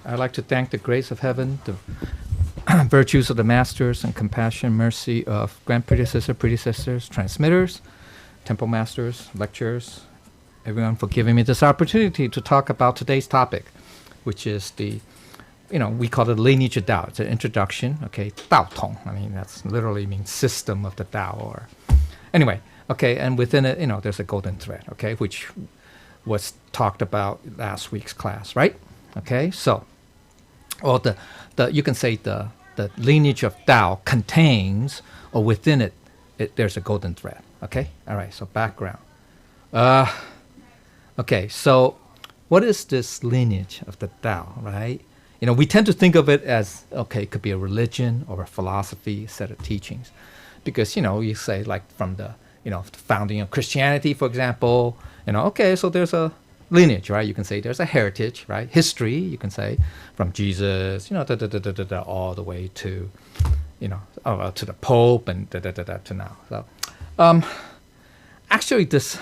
I'd like to thank the grace of heaven, the virtues of the masters, and compassion, mercy of grand predecessors, transmitters, temple masters, lecturers, everyone for giving me this opportunity to talk about today's topic, which is we call it Lineage of Dao. It's an introduction, okay, Dao Tong. I mean, that's literally means system of the Dao. Anyway, okay, and within it, there's a golden thread, okay, which was talked about last week's class, right? Okay, so, or you can say the lineage of Dao contains, or within it, there's a golden thread, okay? All right, so background. Okay, so what is this lineage of the Dao, right? We tend to think of it as, okay, it could be a religion or a philosophy, a set of teachings. Because, you say like from the, founding of Christianity, for example, okay, so there's a lineage, right? You can say there's a heritage, right? History, you can say, from Jesus, all the way to, to the Pope and to now. So, actually this,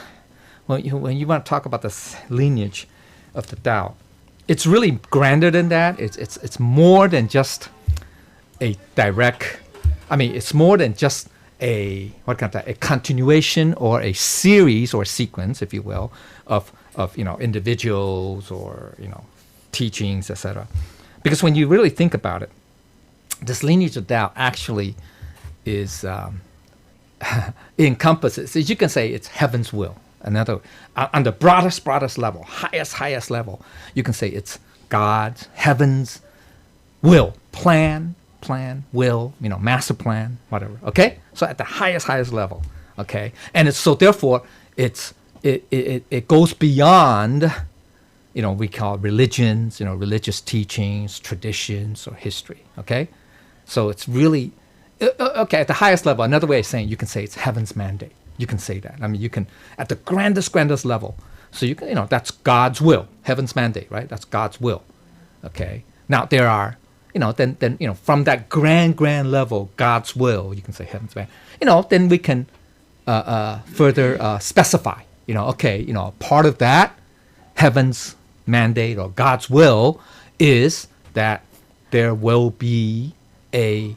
when you want to talk about this lineage of the Tao, it's really grander than that. It's more than just a direct. I mean, it's more than just a continuation or a series or a sequence, if you will, of individuals or teachings, etc. Because when you really think about it, this lineage of Tao actually is encompasses. You can say it's heaven's will. Another on the broadest level, highest level, you can say it's God's, heaven's will, plan, will, master plan, whatever. Okay, so at the highest level, okay, and it's so therefore it goes beyond, we call religions, religious teachings, traditions, or history. Okay, so it's really okay at the highest level. Another way of saying, you can say it's heaven's mandate. You can say that. I mean, you can, at the grandest level. So you can, that's God's will, heaven's mandate, right? That's God's will. Okay. Now there are, then from that grand level, God's will, you can say heaven's mandate. Then we can further specify. Okay, part of that heaven's mandate or God's will is that there will be a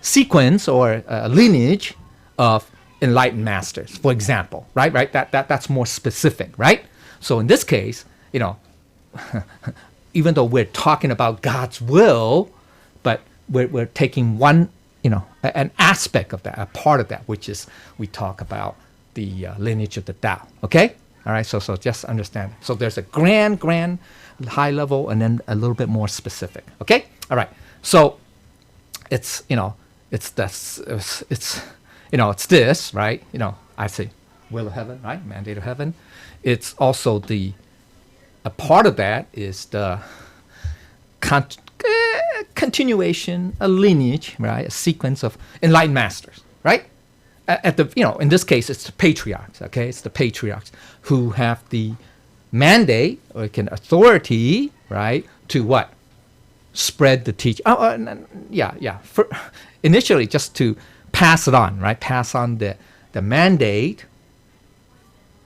sequence or a lineage of enlightened masters, for example, right? That's more specific, right? So in this case, even though we're talking about God's will, but we're taking one, an aspect of that, a part of that, which is we talk about the lineage of the Tao. Okay, all right. So just understand. So there's a grand high level, and then a little bit more specific. Okay, all right. So it's it's this, right? I say will of heaven, right? Mandate of heaven. It's also a part of that is the continuation, a lineage, right? A sequence of enlightened masters, right? At the, in this case, it's the patriarchs, okay? It's the patriarchs who have the mandate or authority, right? To what? Spread the teaching. Initially, just to pass it on, right? Pass on the mandate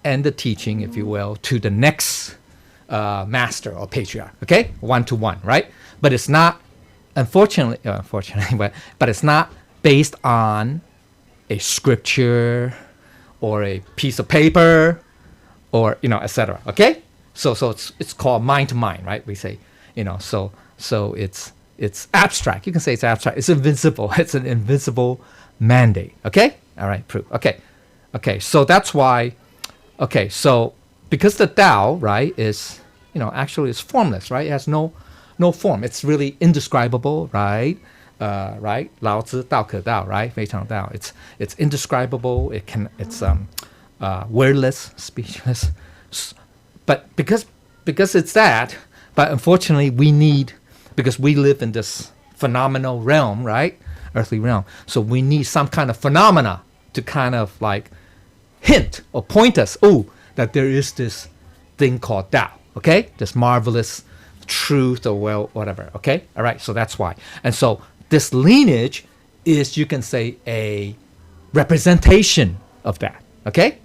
and the teaching, if you will, to the next master or patriarch, okay? 1-to-1, right? But it's not, unfortunately, but it's not based on a scripture or a piece of paper or, etc., okay? So it's called mind to mind, right? We say, so it's abstract. You can say it's abstract. It's invisible. It's an invisible mandate. Okay? All right, proof. Okay, so that's why, so because the Tao, right, is, actually it's formless, right? It has no form. It's really indescribable, right? Right? 老子道可道, right? 非常道. It's indescribable. It's wordless, speechless. But because it's that, but unfortunately because we live in this phenomenal realm, right? Earthly realm. So we need some kind of phenomena to kind of like hint or point us, that there is this thing called Tao, okay? This marvelous truth or whatever, okay? All right, so that's why. And so this lineage is, you can say, a representation of that, okay?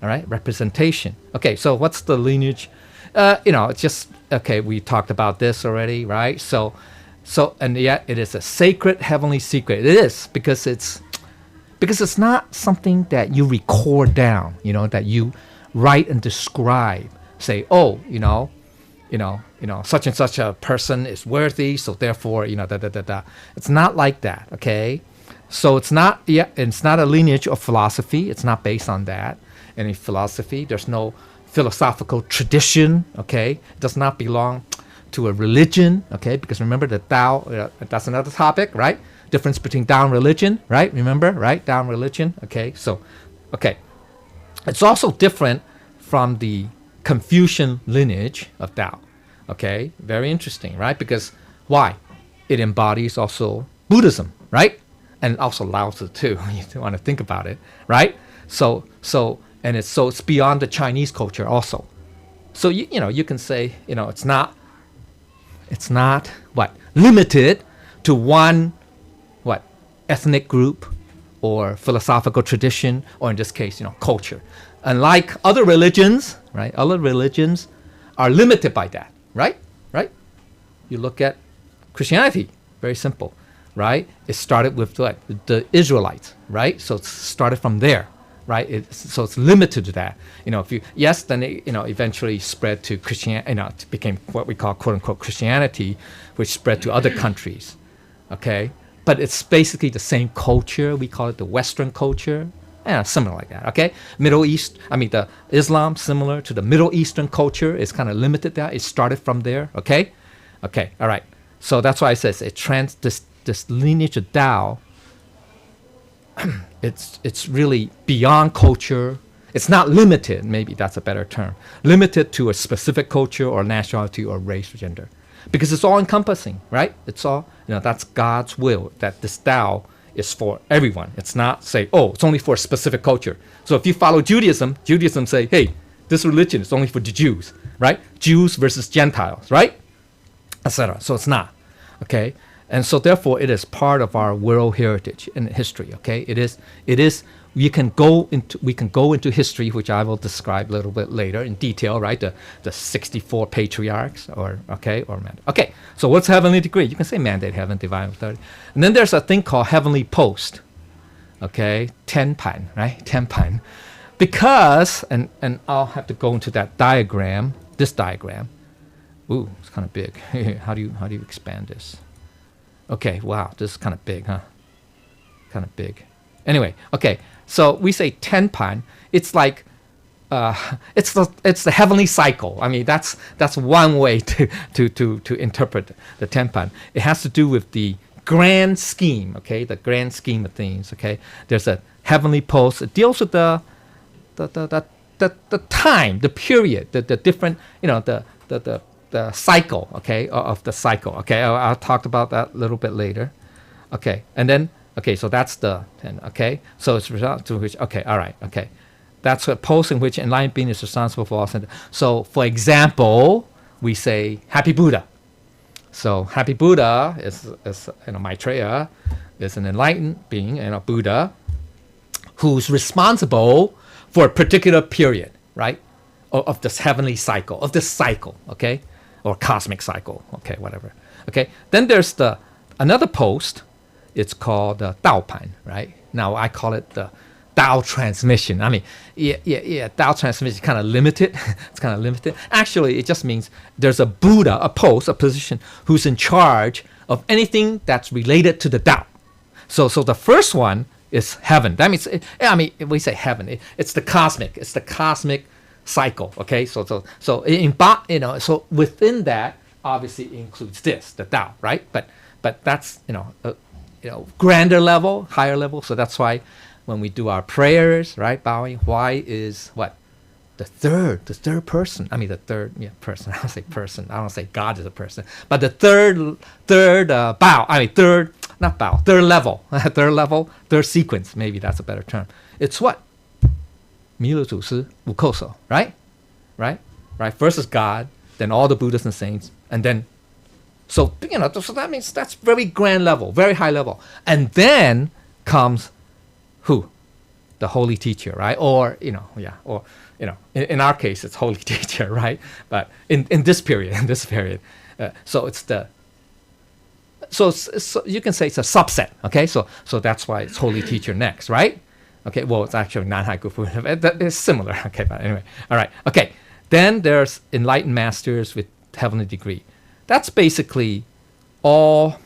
All right, representation. Okay, so what's the lineage It's just okay. We talked about this already, right? So and yet it is a sacred heavenly secret. It is because it's not something that you record down, that you write and describe. Say, oh, such and such a person is worthy, so therefore, da. It's not like that, okay? So it's not a lineage of philosophy. It's not based on that. Any philosophy, there's no philosophical tradition, okay? It does not belong to a religion, okay? Because remember that Dao, that's another topic, right? Difference between Dao and religion, right? Remember, right? Dao and religion, okay? So, okay. It's also different from the Confucian lineage of Dao, okay? Very interesting, right? Because why? It embodies also Buddhism, right? And also Lao Tzu too, you want to think about it, right? So it's beyond the Chinese culture also. So you can say, it's not limited to one ethnic group or philosophical tradition, or in this case, culture. Unlike other religions, right? Other religions are limited by that, right? Right? You look at Christianity, very simple, right? It started with the Israelites, right? So it started from there, right? So it's limited to that. Then it, eventually spread to Christianity. It became what we call quote unquote Christianity, which spread to other countries, okay? But it's basically the same culture. We call it the Western culture. Similar like that, okay? The Islam, similar to the Middle Eastern culture, is kind of limited there. It started from there, okay? Okay, all right. So that's why it says this lineage of Dao, it's really beyond culture. It's not limited, maybe that's a better term, limited to a specific culture or nationality or race or gender. Because it's all encompassing, right? It's all, that's God's will, that this Tao is for everyone. It's not say, oh, it's only for a specific culture. So if you follow Judaism say, hey, this religion is only for the Jews, right? Jews versus Gentiles, right? Etc. So it's not, okay? And so therefore it is part of our world heritage and history, okay? It is, we can go into history, which I will describe a little bit later in detail, right? The 64 patriarchs, okay. So what's heavenly decree? You can say mandate, heaven, divine authority. And then there's a thing called heavenly post, okay? Tenpan, right? Tenpan. Because, and I'll have to go into that diagram, this diagram. Ooh, it's kind of big. How do you expand this? Okay, wow, this is kind of big, huh? Kind of big. Anyway, okay. So we say tenpan. It's like it's the heavenly cycle. I mean, that's one way to interpret the tenpan. It has to do with the grand scheme. Okay, the grand scheme of things. Okay, there's a heavenly post. It deals with the time, the period, the different, the cycle. Okay, of the cycle. Okay, I'll talk about that a little bit later. Okay, and then. Okay, so that's the 10, okay? So it's result to which, okay, all right, okay. That's a post in which enlightened being is responsible for all sin. So, for example, we say, Happy Buddha. So, Happy Buddha is Maitreya is an enlightened being, Buddha, who's responsible for a particular period, right? Of this heavenly cycle, okay? Or cosmic cycle, okay, whatever. Okay, then there's another post. It's called Dao Pan, right? Now I call it the Dao transmission. I mean, Dao transmission is kind of limited. It's kind of limited. Actually, it just means there's a Buddha, a position, who's in charge of anything that's related to the Dao. So the first one is heaven. That means, we say heaven. It's the cosmic cycle. Okay, so within that, obviously it includes this, the Dao, right? But that's grander level, higher level. So that's why when we do our prayers, right, bowing, why is what? The third person. I mean, the third person. I don't say person. I don't say God is a person. But the third bow. I mean, third level. Third sequence. Maybe that's a better term. It's what? 弥勒祖师五叩首, right? First is God, then all the Buddhas and saints, and then so that means that's very grand level, very high level. And then comes who? the holy teacher, right? Or, or, in our case, it's holy teacher, right? But in this period, so it's the, so you can say it's a subset, okay? So that's why it's holy teacher next, right? Okay, well, it's actually Nanhai Gufu. It's similar, okay, but anyway. All right, okay. Then there's enlightened masters with heavenly degree. That's basically all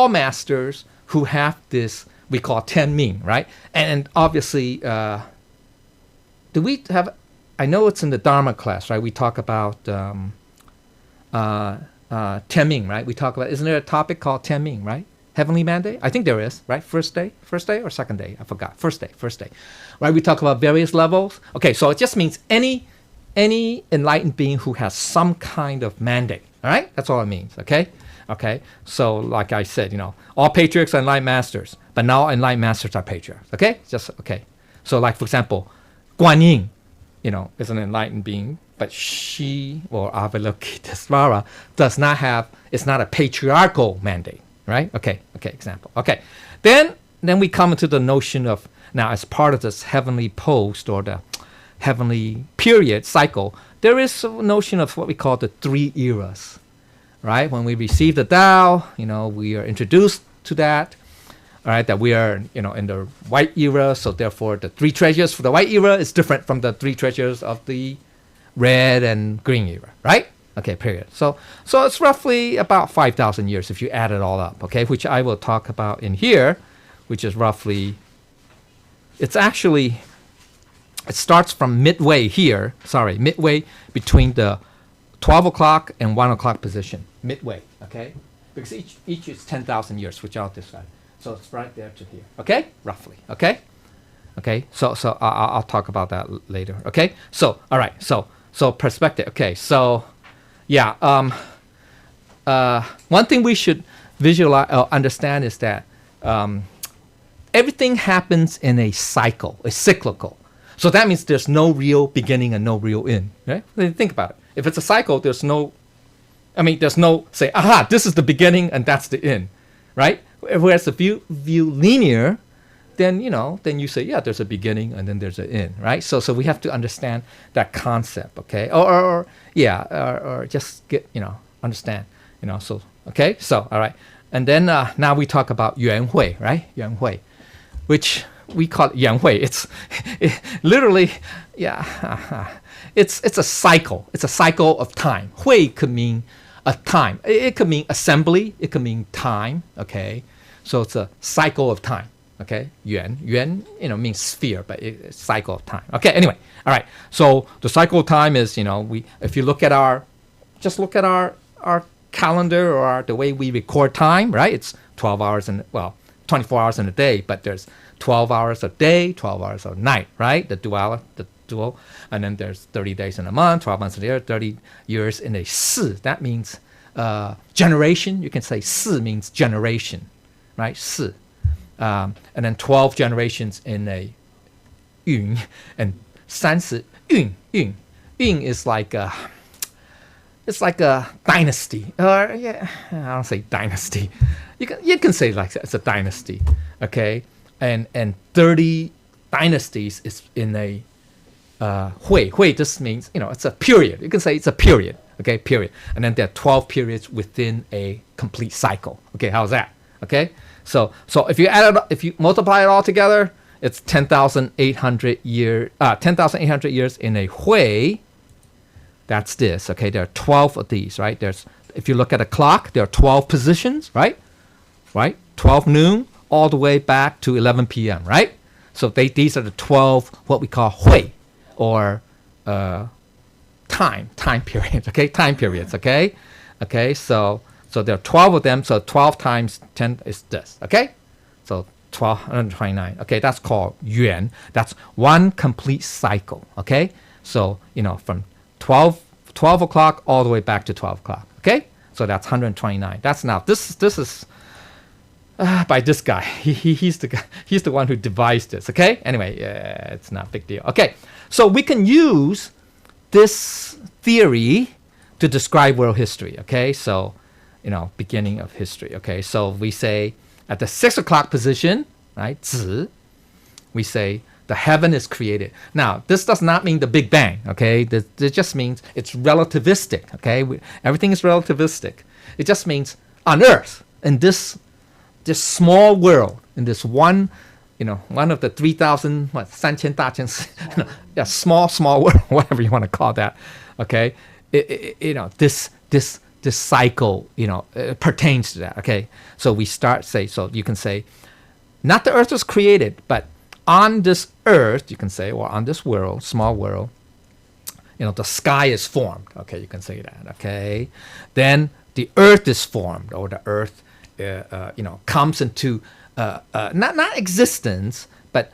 masters who have this, we call Ten Ming, right? And obviously, do we have, I know it's in the Dharma class, right? We talk about Ten Ming, right? We talk about, isn't there a topic called Ten Ming, right? Heavenly mandate? I think there is, right? First day or second day? I forgot. First day. Right? We talk about various levels. Okay, so it just means any enlightened being who has some kind of mandate. All right? That's all it means, okay? Okay, so like I said, all patriarchs are enlightened masters, but now enlightened masters are patriarchs, okay? Just, okay. So like, for example, Guan Yin, is an enlightened being, but she, or Avalokitesvara, it's not a patriarchal mandate. Right? Okay, example. Okay. Then we come into the notion of, now as part of this heavenly post or the heavenly period cycle, there is a notion of what we call the three eras. Right? When we receive the Tao, we are introduced to that. All right, that we are, in the white era, so therefore the three treasures for the white era is different from the three treasures of the red and green era, right? Okay, period. So it's roughly about 5,000 years if you add it all up, okay, which I will talk about in here, which is roughly, it starts from midway between the 12 o'clock and 1 o'clock position, midway, okay? Because each is 10,000 years, which I'll describe. So it's right there to here, okay? Roughly, okay? Okay, so I'll talk about that later, okay? So, all right, so perspective, okay, so... Yeah. One thing we should understand is that everything happens in a cycle, a cyclical. So that means there's no real beginning and no real end. Right? Think about it. If it's a cycle, there's no say, aha, this is the beginning and that's the end, right? Whereas if you view linear, then you say, yeah, there's a beginning and then there's an end, right? So we have to understand that concept, okay? Or just get, understand, so, okay? So, all right. And then now we talk about Yuan Hui, right? Yuan Hui, which we call Yuan Hui. It's literally, it's a cycle. It's a cycle of time. Hui could mean a time. It could mean assembly. It could mean time, okay? So it's a cycle of time. Okay, yuan, means sphere, but it's cycle of time. Okay, anyway, all right. So the cycle of time is, if you look at our calendar or the way we record time, right? It's 12 hours 24 hours in a day, but there's 12 hours a day, 12 hours a night, right? The dual, and then there's 30 days in a month, 12 months in a year, 30 years in a si. That means generation. You can say si means generation, right? Si. And then 12 generations in a yun, and 30 yun. Yun is like a dynasty. I don't say dynasty. You can say like it's a dynasty, okay? And 30 dynasties is in a hui. Hui just means it's a period. You can say it's a period, okay? Period. And then there are 12 periods within a complete cycle. Okay, how's that? Okay. So if you add it up, if you multiply it all together, it's 10,800 years in a hui. That's this, okay? There are 12 of these, right? If you look at a clock, there are 12 positions, right? 12 noon all the way back to 11 p.m., right? So these are the 12 what we call hui, or time periods, okay? Time periods, okay? Okay, so there are 12 of them, so 12 times 10 is this, okay? So 129, okay? That's called yuan. That's one complete cycle, okay? So, from 12 o'clock all the way back to 12 o'clock, okay? So that's 129. That's now, this is by this guy. He's the guy. He's the one who devised this, okay? Anyway, it's not a big deal. Okay, so we can use this theory to describe world history, okay? So, beginning of history, okay? So we say at the 6 o'clock position, right, 子, we say the heaven is created. Now, this does not mean the Big Bang, okay? This just means it's relativistic, okay? Everything is relativistic. It just means on Earth, in this small world, in this one, one of the 3,000, 3,000大千, yeah, small world, whatever you want to call that, okay? This cycle, pertains to that, okay? So we so you can say, not the Earth was created, but on this Earth, you can say, or on this world, small world, the sky is formed. Okay, you can say that. Okay, then the Earth is formed, or the Earth, comes into not existence, but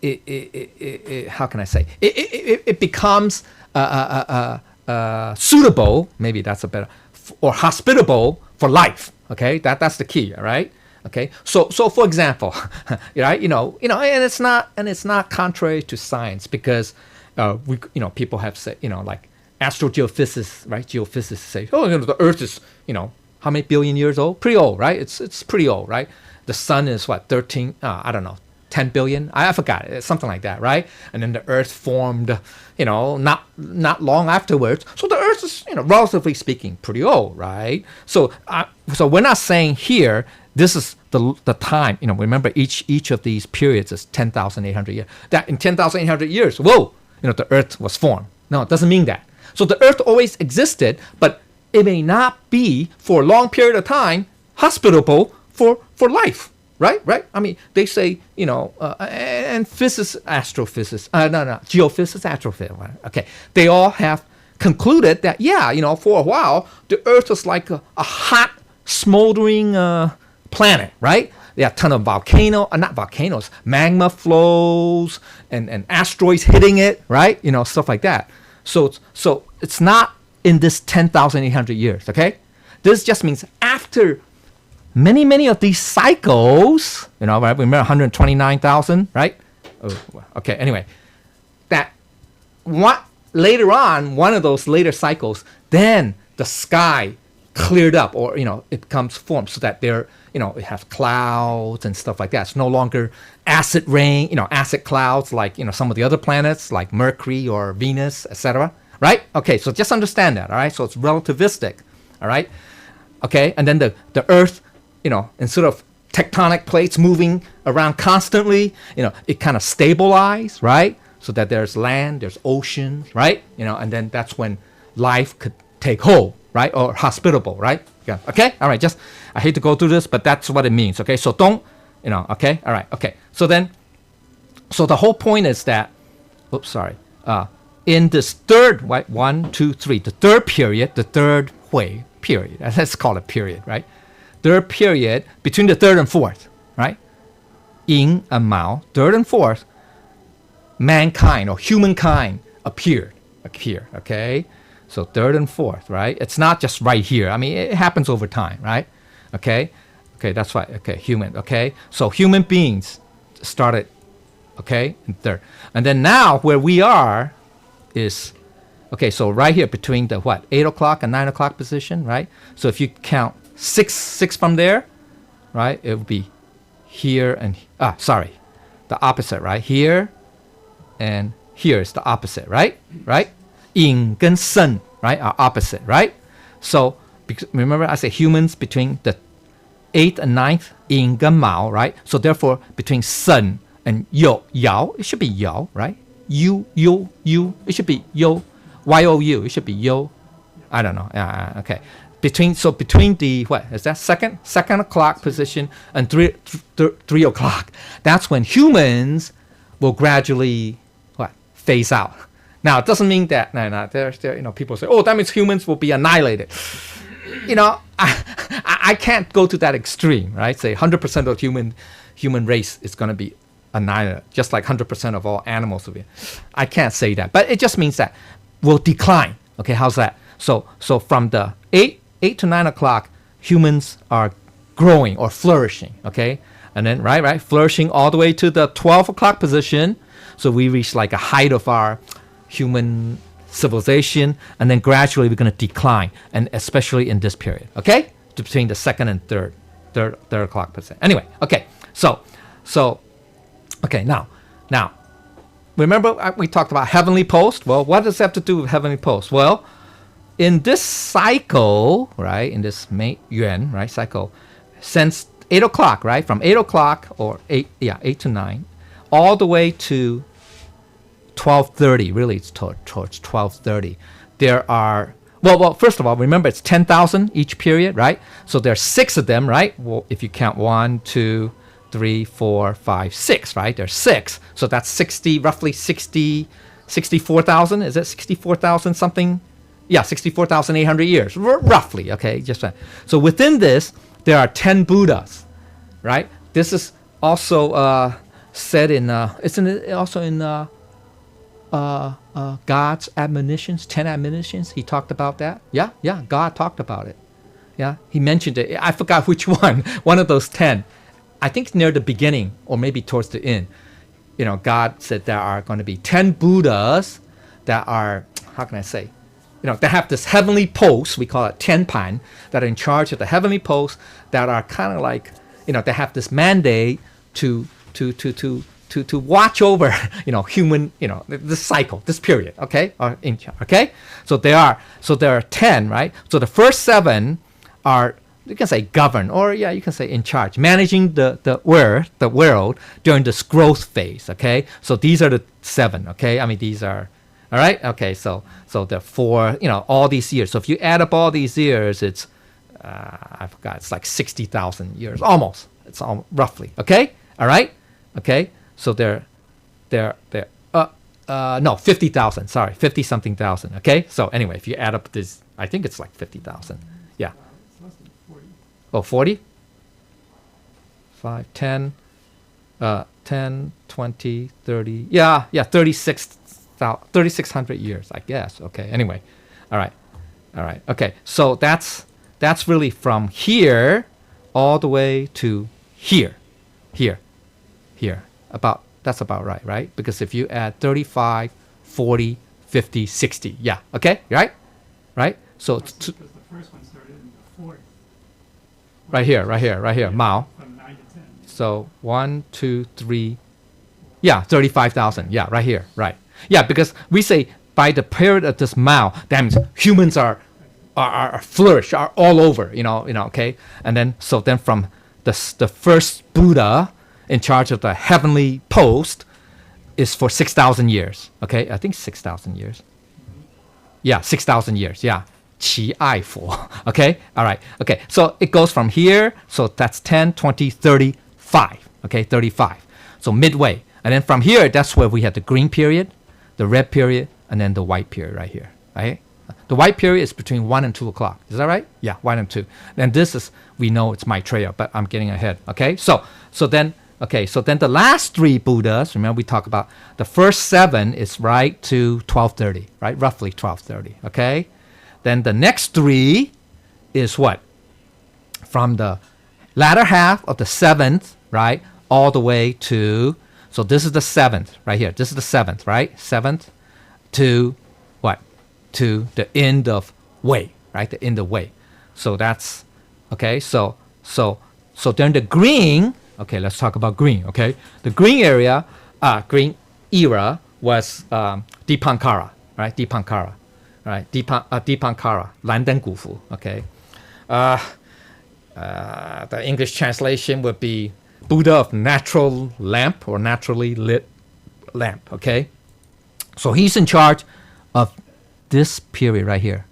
it how can I say? It becomes suitable. Maybe that's a better, or hospitable for life. Okay, that's the key. All right. Okay, so for example, right, and it's not contrary to science, because people have said, like astrogeophysicists, right? Geophysicists say, the Earth is, how many billion years old? Pretty old, right? It's pretty old, right? The sun is what, 13? I don't know, 10 billion? I forgot, it's something like that, right? And then the Earth formed, not long afterwards. So the Earth is, relatively speaking, pretty old, right? So we're not saying here, this is the time, remember each of these periods is 10,800 years. That in 10,800 years, whoa, the Earth was formed. No, it doesn't mean that. So the Earth always existed, but it may not be for a long period of time hospitable for life, right? I mean, they say, and geophysicists, astrophysics, okay, they all have concluded that, for a while, the Earth was like a hot, smoldering planet, right? There are a ton of magma flows and asteroids hitting it, right? Stuff like that. So it's not in this 10,800 years, okay? This just means after many of these cycles, right? Remember 129,000, right? Oh, okay, anyway, later on, one of those later cycles, then the sky cleared up, or it becomes formed, so that there it has clouds and stuff like that. It's no longer acid rain, acid clouds like some of the other planets like Mercury or Venus, etc. Right? Okay, so just understand that. All right, so it's relativistic. All right, okay, and then the Earth, instead of tectonic plates moving around constantly, it kind of stabilized, right? So that there's land, there's oceans, right? And then that's when life could take hold, right? Or hospitable, right? Yeah. Okay. All right. Just, I hate to go through this, but that's what it means. Okay. So don't, okay. All right. Okay. So then, so the whole point is that, in this third, right? 1, 2, 3, the third period, the third Hui period. Let's call it period, right? Third period between the third and fourth, right? Yin and Mao, third and fourth, mankind or humankind appear. Okay. So third and fourth, right? It's not just right here. I mean, it happens over time, right? Okay, that's why. Okay, human. Okay, so human beings started, okay, in third, and then now where we are is, okay, so right here between the 8 o'clock and 9 o'clock position, right? So if you count six from there, right, it would be here and the opposite, right? Here and here is the opposite, right? Yin and Sun, right, are opposite, right? So remember I said humans between the 8th and 9th, Yin and Mao, right? So therefore between Sun and Yao, it should be Yao, right? You, it should be Yo, Y-O-U, it should be Yo. I don't know. Okay. Between the second o'clock position and 3 o'clock, that's when humans will gradually phase out. Now, it doesn't mean that, there's people say, that means humans will be annihilated. I can't go to that extreme, right? Say 100% of human race is going to be annihilated, just like 100% of all animals will be. I can't say that, but it just means that we'll decline. Okay, how's that? So from the 8 to 9 o'clock, humans are growing or flourishing, okay? And then, right, flourishing all the way to the 12 o'clock position. So we reach like a height of our human civilization, and then gradually we're going to decline, and especially in this period, okay, between the second and third o'clock percent. Anyway, okay, so okay, now Now, remember we talked about heavenly post? Well, what does that have to do with heavenly post? Well, in this cycle, right, in this yuan, right, cycle, since 8 o'clock, right, from 8 o'clock or 8 to 9, all the way to 12:30, really it's towards 12:30, there are, well, first of all, remember it's 10,000 each period, right? So there's 6 of them, right? Well, if you count 1, 2, 3, 4, 5, 6, right? There's 6. So that's 60, roughly 64,000. Is it 64,000 something? Yeah, 64,800 years, roughly, okay? Just so within this, there are 10 Buddhas, right? This is also said in, isn't it also in God's admonitions, 10 admonitions? He talked about that. Yeah, God talked about it. Yeah, he mentioned it. I forgot which one of those 10. I think near the beginning or maybe towards the end. You know, God said there are going to be 10 Buddhas that are, how can I say? You know, they have this heavenly post, we call it Tianpan, that are in charge of the heavenly post, that are kind of like, you know, they have this mandate to watch over, you know, human, you know, this cycle, this period, okay? Okay? So there are 10, right? So the first 7 are, you can say govern, or yeah, you can say in charge, managing the world during this growth phase, okay? So these are the 7, okay? I mean, these are, all right? Okay, so the 4, you know, all these years. So if you add up all these years, it's, I forgot, it's like 60,000 years, almost. It's roughly, okay? All right? Okay? So they're no, 50,000, sorry, 50-something thousand, okay? So anyway, if you add up this, I think it's like 50,000. Yeah. It's less than 40. Oh, 40? 5, 10, 10, 20, 30. Yeah, 3,600 years, I guess. Okay, anyway. All right. Okay, so that's really from here all the way to here. That's about right? Because if you add 35, 40, 50, 60. Yeah, okay, right? So it's because the first one started in the 40. right here, Mao. From 9 to 10. So 1, 2, 3, 35,000. Yeah, right here, right. Yeah, because we say by the period of this Mao, that means humans are flourish, are all over, you know, okay? And then from the first Buddha in charge of the heavenly post is for 6,000 years, okay? I think 6,000 years. Yeah, 6,000 years, yeah. Qi Ai Fo, okay? All right, okay. So it goes from here, so that's 10, 20, 35, okay? 35. So midway. And then from here, that's where we have the green period, the red period, and then the white period right here, right? The white period is between 1 and 2 o'clock. Is that right? Yeah, 1 and 2. Then this is, we know it's Maitreya, but I'm getting ahead, okay? So then the last 3 Buddhas, remember we talked about the first 7 is right to 12:30, right? Roughly 12:30, okay? Then the next 3 is what? From the latter half of the 7th, right? All the way to, so this is the 7th right here. This is the 7th, right? 7th to what? To the end of Wei, right? The end of Wei. So that's, okay, so then the green, okay, let's talk about green, okay? The green area, green era was Dipankara, right? Dipankara, right? Dipankara, Landan Gufu, okay? The English translation would be Buddha of natural lamp or naturally lit lamp, okay? So he's in charge of this period right here,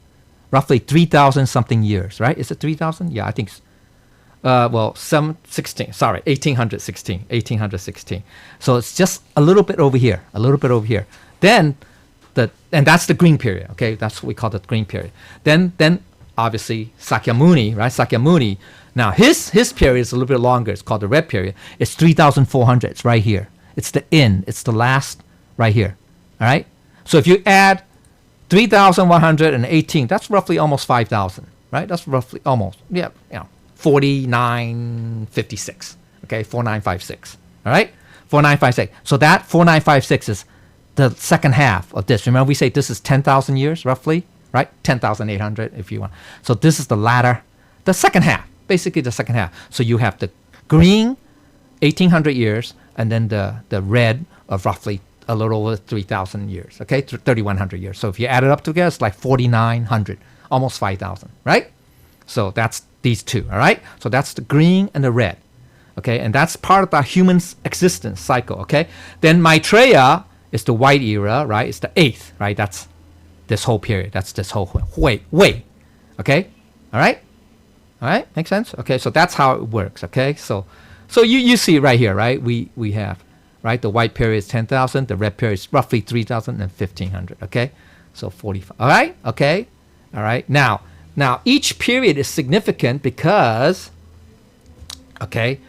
roughly 3,000 something years, right? Is it 3,000? Yeah, I think so. 1816. So it's just a little bit over here. Then, and that's the green period, okay? That's what we call the green period. Then obviously Sakyamuni, right? Sakyamuni. Now his period is a little bit longer. It's called the red period. It's 3,400. It's right here. It's the end. It's the last right here. All right? So if you add 3,118, that's roughly almost 5,000, right? That's roughly almost, 4956, okay, 4956, all right, 4956. So that 4956 is the second half of this. Remember, we say this is 10,000 years, roughly, right? 10,800, if you want. So this is the second half, basically the second half. So you have the green, 1,800 years, and then the red of roughly a little over 3,000 years, okay, 3,100 years. So if you add it up together, it's like 4,900, almost 5,000, right? So that's these two, all right? So that's the green and the red, okay? And that's part of the human's existence cycle, okay? Then Maitreya is the white era, right? It's the 8th, right? That's this whole period. That's this whole way, okay? All right? All right? Make sense? Okay, so that's how it works, okay? So you see right here, right? We have, right? The white period is 10,000. The red period is roughly 3,000 and 1,500, okay? So 45, all right? Okay? All right? Now, each period is significant because, okay,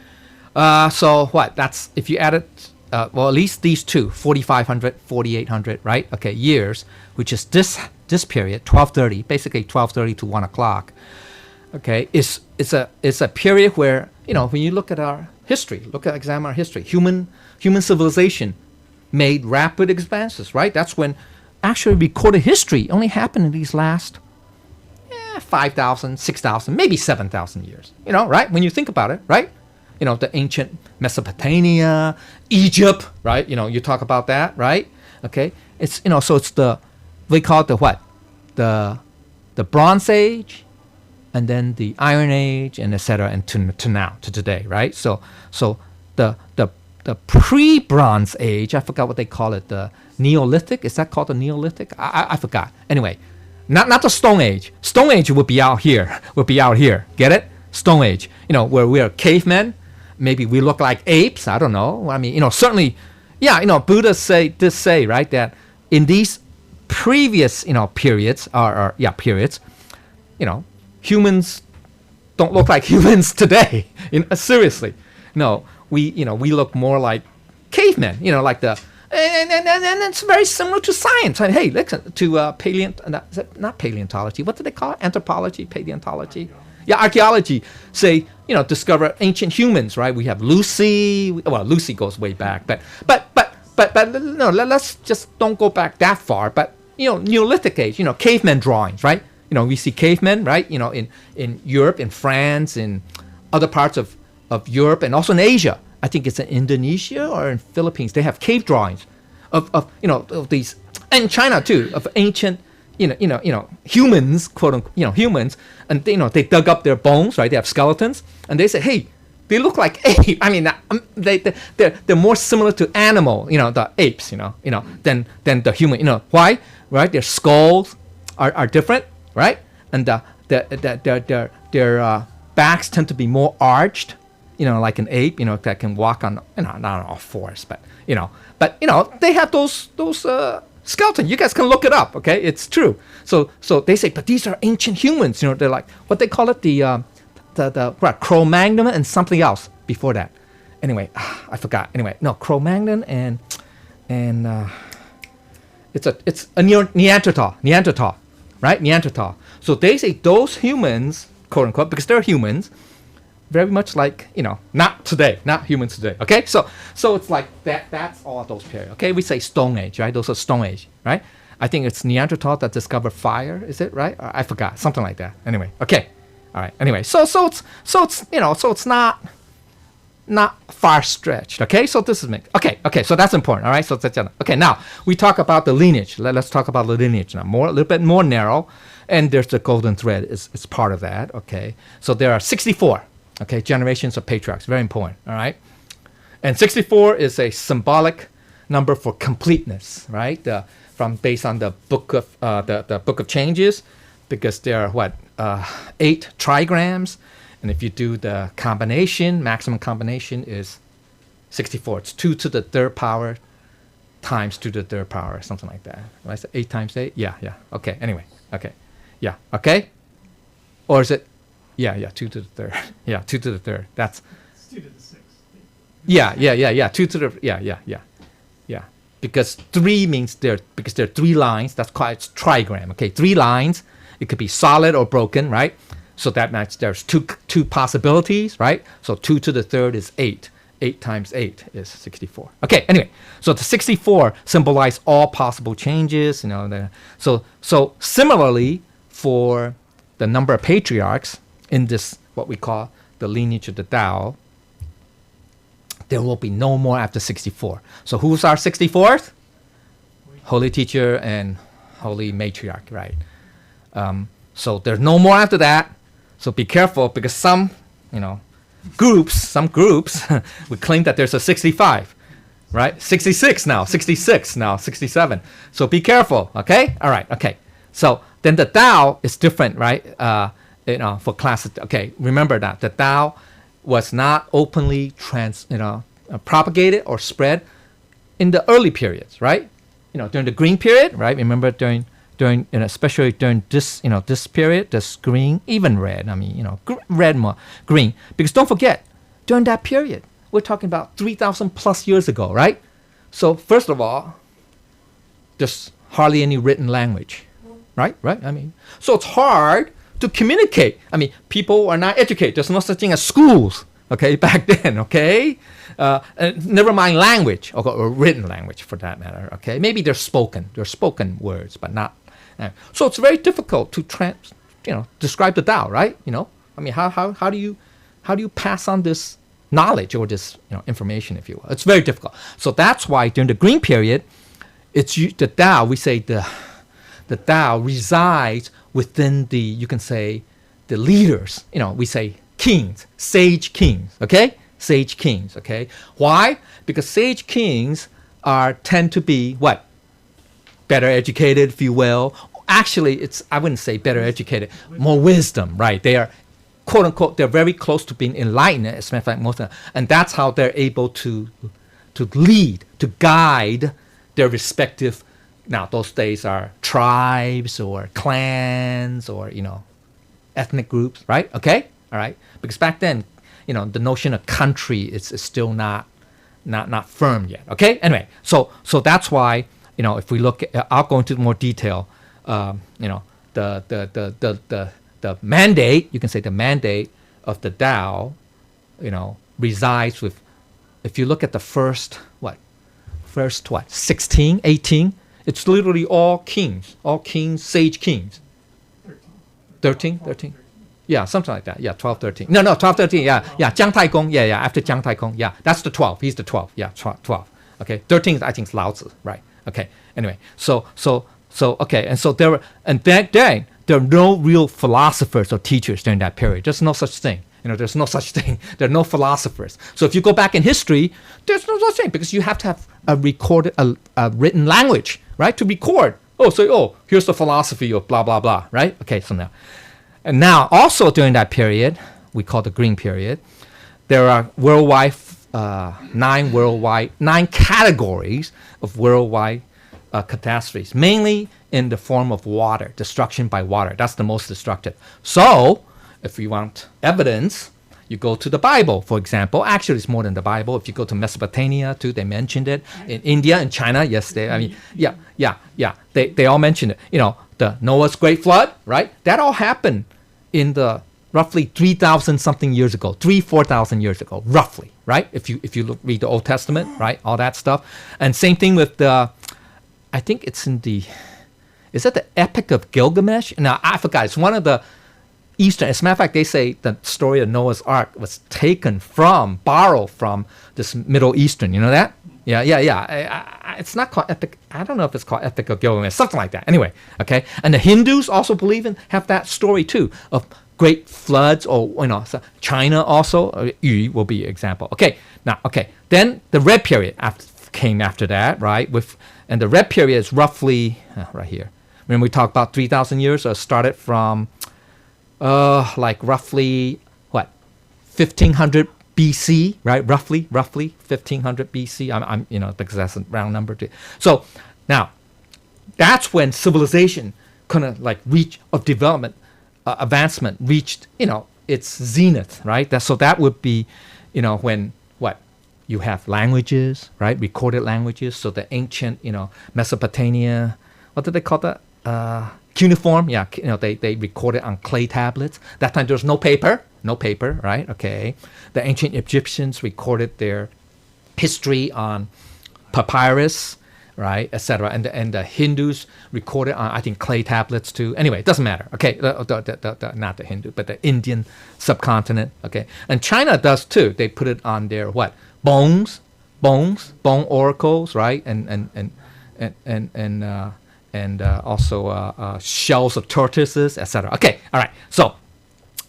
so what? That's, if you add it, well, at least these two, 4,500, 4,800, right? Okay, years, which is this period, 1230, basically 1230 to 1 o'clock, okay, it's a period where, you know, when you look at our history, examine our history, human civilization made rapid advances, right? That's when actually recorded history only happened in these last 5,000, 6,000, maybe 7,000 years, you know, right? When you think about it, right? You know, the ancient Mesopotamia, Egypt, right? You know, you talk about that, right? Okay. It's, you know, so it's we call it the what? The Bronze Age, and then the Iron Age, and etc. and to now, to today, right? So the pre-Bronze Age, I forgot what they call it, the Neolithic, is that called the Neolithic? I forgot. Anyway, not the Stone Age. Stone Age would be out here, get it? Stone Age, you know, where we are cavemen, maybe we look like apes, I don't know. I mean, you know, certainly, yeah, you know, Buddha did say, right, that in these previous, you know, periods, periods, you know, humans don't look like humans today. You know, seriously, no, we look more like cavemen. You know, like and it's very similar to science. And hey, listen to not paleontology. What do they call it? Anthropology, paleontology. Yeah, archaeology. Say, you know, discover ancient humans. Right? We have Lucy. Well, Lucy goes way back, but no, let's just don't go back that far. But you know, Neolithic age. You know, caveman drawings. Right? You know, we see cavemen, right? You know, in Europe, in France, in other parts of Europe, and also in Asia. I think it's in Indonesia or in Philippines. They have cave drawings of you know, of these, and China too, of ancient, you know, humans, quote unquote, you know, humans, and you know, they dug up their bones, right? They have skeletons, and they say, hey, they look like ape. I mean, they're more similar to animal, you know, the apes, you know, than the human. You know why? Right? Their skulls are different. Right, and their backs tend to be more arched, you know, like an ape, you know, that can walk on, you know, not on all fours, but you know, they have those skeletons. You guys can look it up, okay? It's true. So they say, but these are ancient humans, you know. They're like what they call it, the Cro-Magnon and something else before that. Anyway, I forgot. Anyway, no, Cro-Magnon and it's a Neanderthal. Right? Neanderthal. So they say those humans, quote unquote, because they're humans, very much like, you know, not humans today. Okay? So it's like that's all those periods. Okay? We say Stone Age, right? Those are Stone Age, right? I think it's Neanderthal that discovered fire, is it right? I forgot. Something like that. Anyway. Okay. All right. Anyway, so it's you know, so it's not far stretched. Okay, so this is me. Okay, so that's important. All right, so that's okay. Now we talk about the lineage. Let's talk about the lineage now. A little bit more narrow, and there's the golden thread. It's part of that. Okay, so there are 64. Okay, generations of patriarchs. Very important. All right, and 64 is a symbolic number for completeness. Right, based on the book of the book of changes, because there are 8 trigrams. And if you do the combination, maximum combination is 64. It's 2 to the third power times 2 to the third power, something like that. When I say 8 times 8? Yeah. Okay, anyway. Okay. Yeah, okay? Or is it? Yeah, 2 to the third. Yeah, 2 to the third. That's... It's 2 to the 6th. Yeah. 2 to the... Yeah. Because 3 means because there are 3 lines. That's called trigram, okay? 3 lines. It could be solid or broken, right? So that means there's two possibilities, right? So 2 to the third is 8. 8 times 8 is 64. Okay, anyway, so the 64 symbolize all possible changes, you know. So similarly, for the number of patriarchs in this, what we call the lineage of the Dao, There will be no more after 64. So who's our 64th? Holy Teacher and Holy Matriarch, right? So there's no more after that. So be careful, because some groups would claim that there's a 65, right? 66 now, 66 now, 67. So be careful, okay? All right, okay. So then the Tao is different, right? For classes, okay, remember that the Tao was not openly propagated or spread in the early periods, right? During the Green period, right? Remember during especially during this this period, this green, even red. I mean, red more green, because don't forget, during that period, we're talking about 3,000 plus years ago, right? So first of all, there's hardly any written language, right? I mean, so it's hard to communicate. I mean, people are not educated. There's no such thing as schools, okay, back then, okay? And never mind language, or written language for that matter, okay? Maybe there's spoken words, but not. So it's very difficult to describe the Tao, right? I mean, how do you pass on this knowledge or this information, if you will? It's very difficult. So that's why during the Green period, it's the Tao. We say the Tao resides within you can say, the leaders. We say kings, sage kings, okay? Sage kings, okay? Why? Because sage kings tend to be what? Better educated, if you will. Actually, I wouldn't say better educated, more wisdom, right? They are, quote unquote, they're very close to being enlightened, as a matter of fact, most of them. And that's how they're able to lead, to guide their respective, now those days are tribes or clans or, ethnic groups, right? Okay? All right? Because back then, the notion of country is still not firm yet. Okay? Anyway, so that's why, if we look, I'll go into more detail. The mandate, you can say the mandate of the Tao, resides with, if you look at the first 16, 18, it's literally all kings, sage kings. 13? Yeah, something like that. Yeah, 12, 13. No, 12, 13. Yeah. Jiang Taikong. Yeah. After Jiang Taikong. Yeah, that's the 12. He's the 12. Yeah, 12. Okay. 13, I think, is Lao Tzu. Right. Okay. Anyway, so okay, and so back then there are no real philosophers or teachers during that period. There's no such thing. There's no such thing. There are no philosophers. So if you go back in history, there's no such thing, because you have to have a written language, right, to record. Here's the philosophy of blah blah blah, right? Okay, so now also during that period, we call the Green period, there are nine categories of worldwide catastrophes, mainly in the form of water, destruction by water. That's the most destructive. So if you want evidence, you go to the Bible, for example. Actually, it's more than the Bible. If you go to Mesopotamia too, they mentioned it. In India and China, yes, they all mentioned it. The Noah's Great Flood, right? That all happened in the roughly 3,000 something years ago, 4,000 years ago, roughly, right? If you read the Old Testament, right, all that stuff. And same thing with I think it's is that the Epic of Gilgamesh? Now, I forgot. It's one of the Eastern. As a matter of fact, they say the story of Noah's Ark was borrowed from this Middle Eastern. You know that? Yeah. It's not called Epic. I don't know if it's called Epic of Gilgamesh, something like that. Anyway, okay. And the Hindus also have that story too of great floods, or China also. Yu will be an example. Okay. Now, okay. Then the Red period came after that, right? And the Red period is roughly right here. Remember we talked about 3,000 years, so it started from roughly 1,500 BC, right? Roughly 1,500 BC. I'm because that's a round number too. So now that's when civilization kind of development, advancement reached its zenith, right? That would be when you have languages, right? Recorded languages. So the ancient, Mesopotamia, what did they call that? Cuneiform. Yeah, they recorded on clay tablets. That time there was no paper, right? Okay. The ancient Egyptians recorded their history on papyrus, right, etc. And the Hindus recorded on, I think, clay tablets too. Anyway, it doesn't matter. Okay, not the Hindu, but the Indian subcontinent. Okay, and China does too. They put it on their bone oracles, right? And also shells of tortoises, etc. Okay, all right. So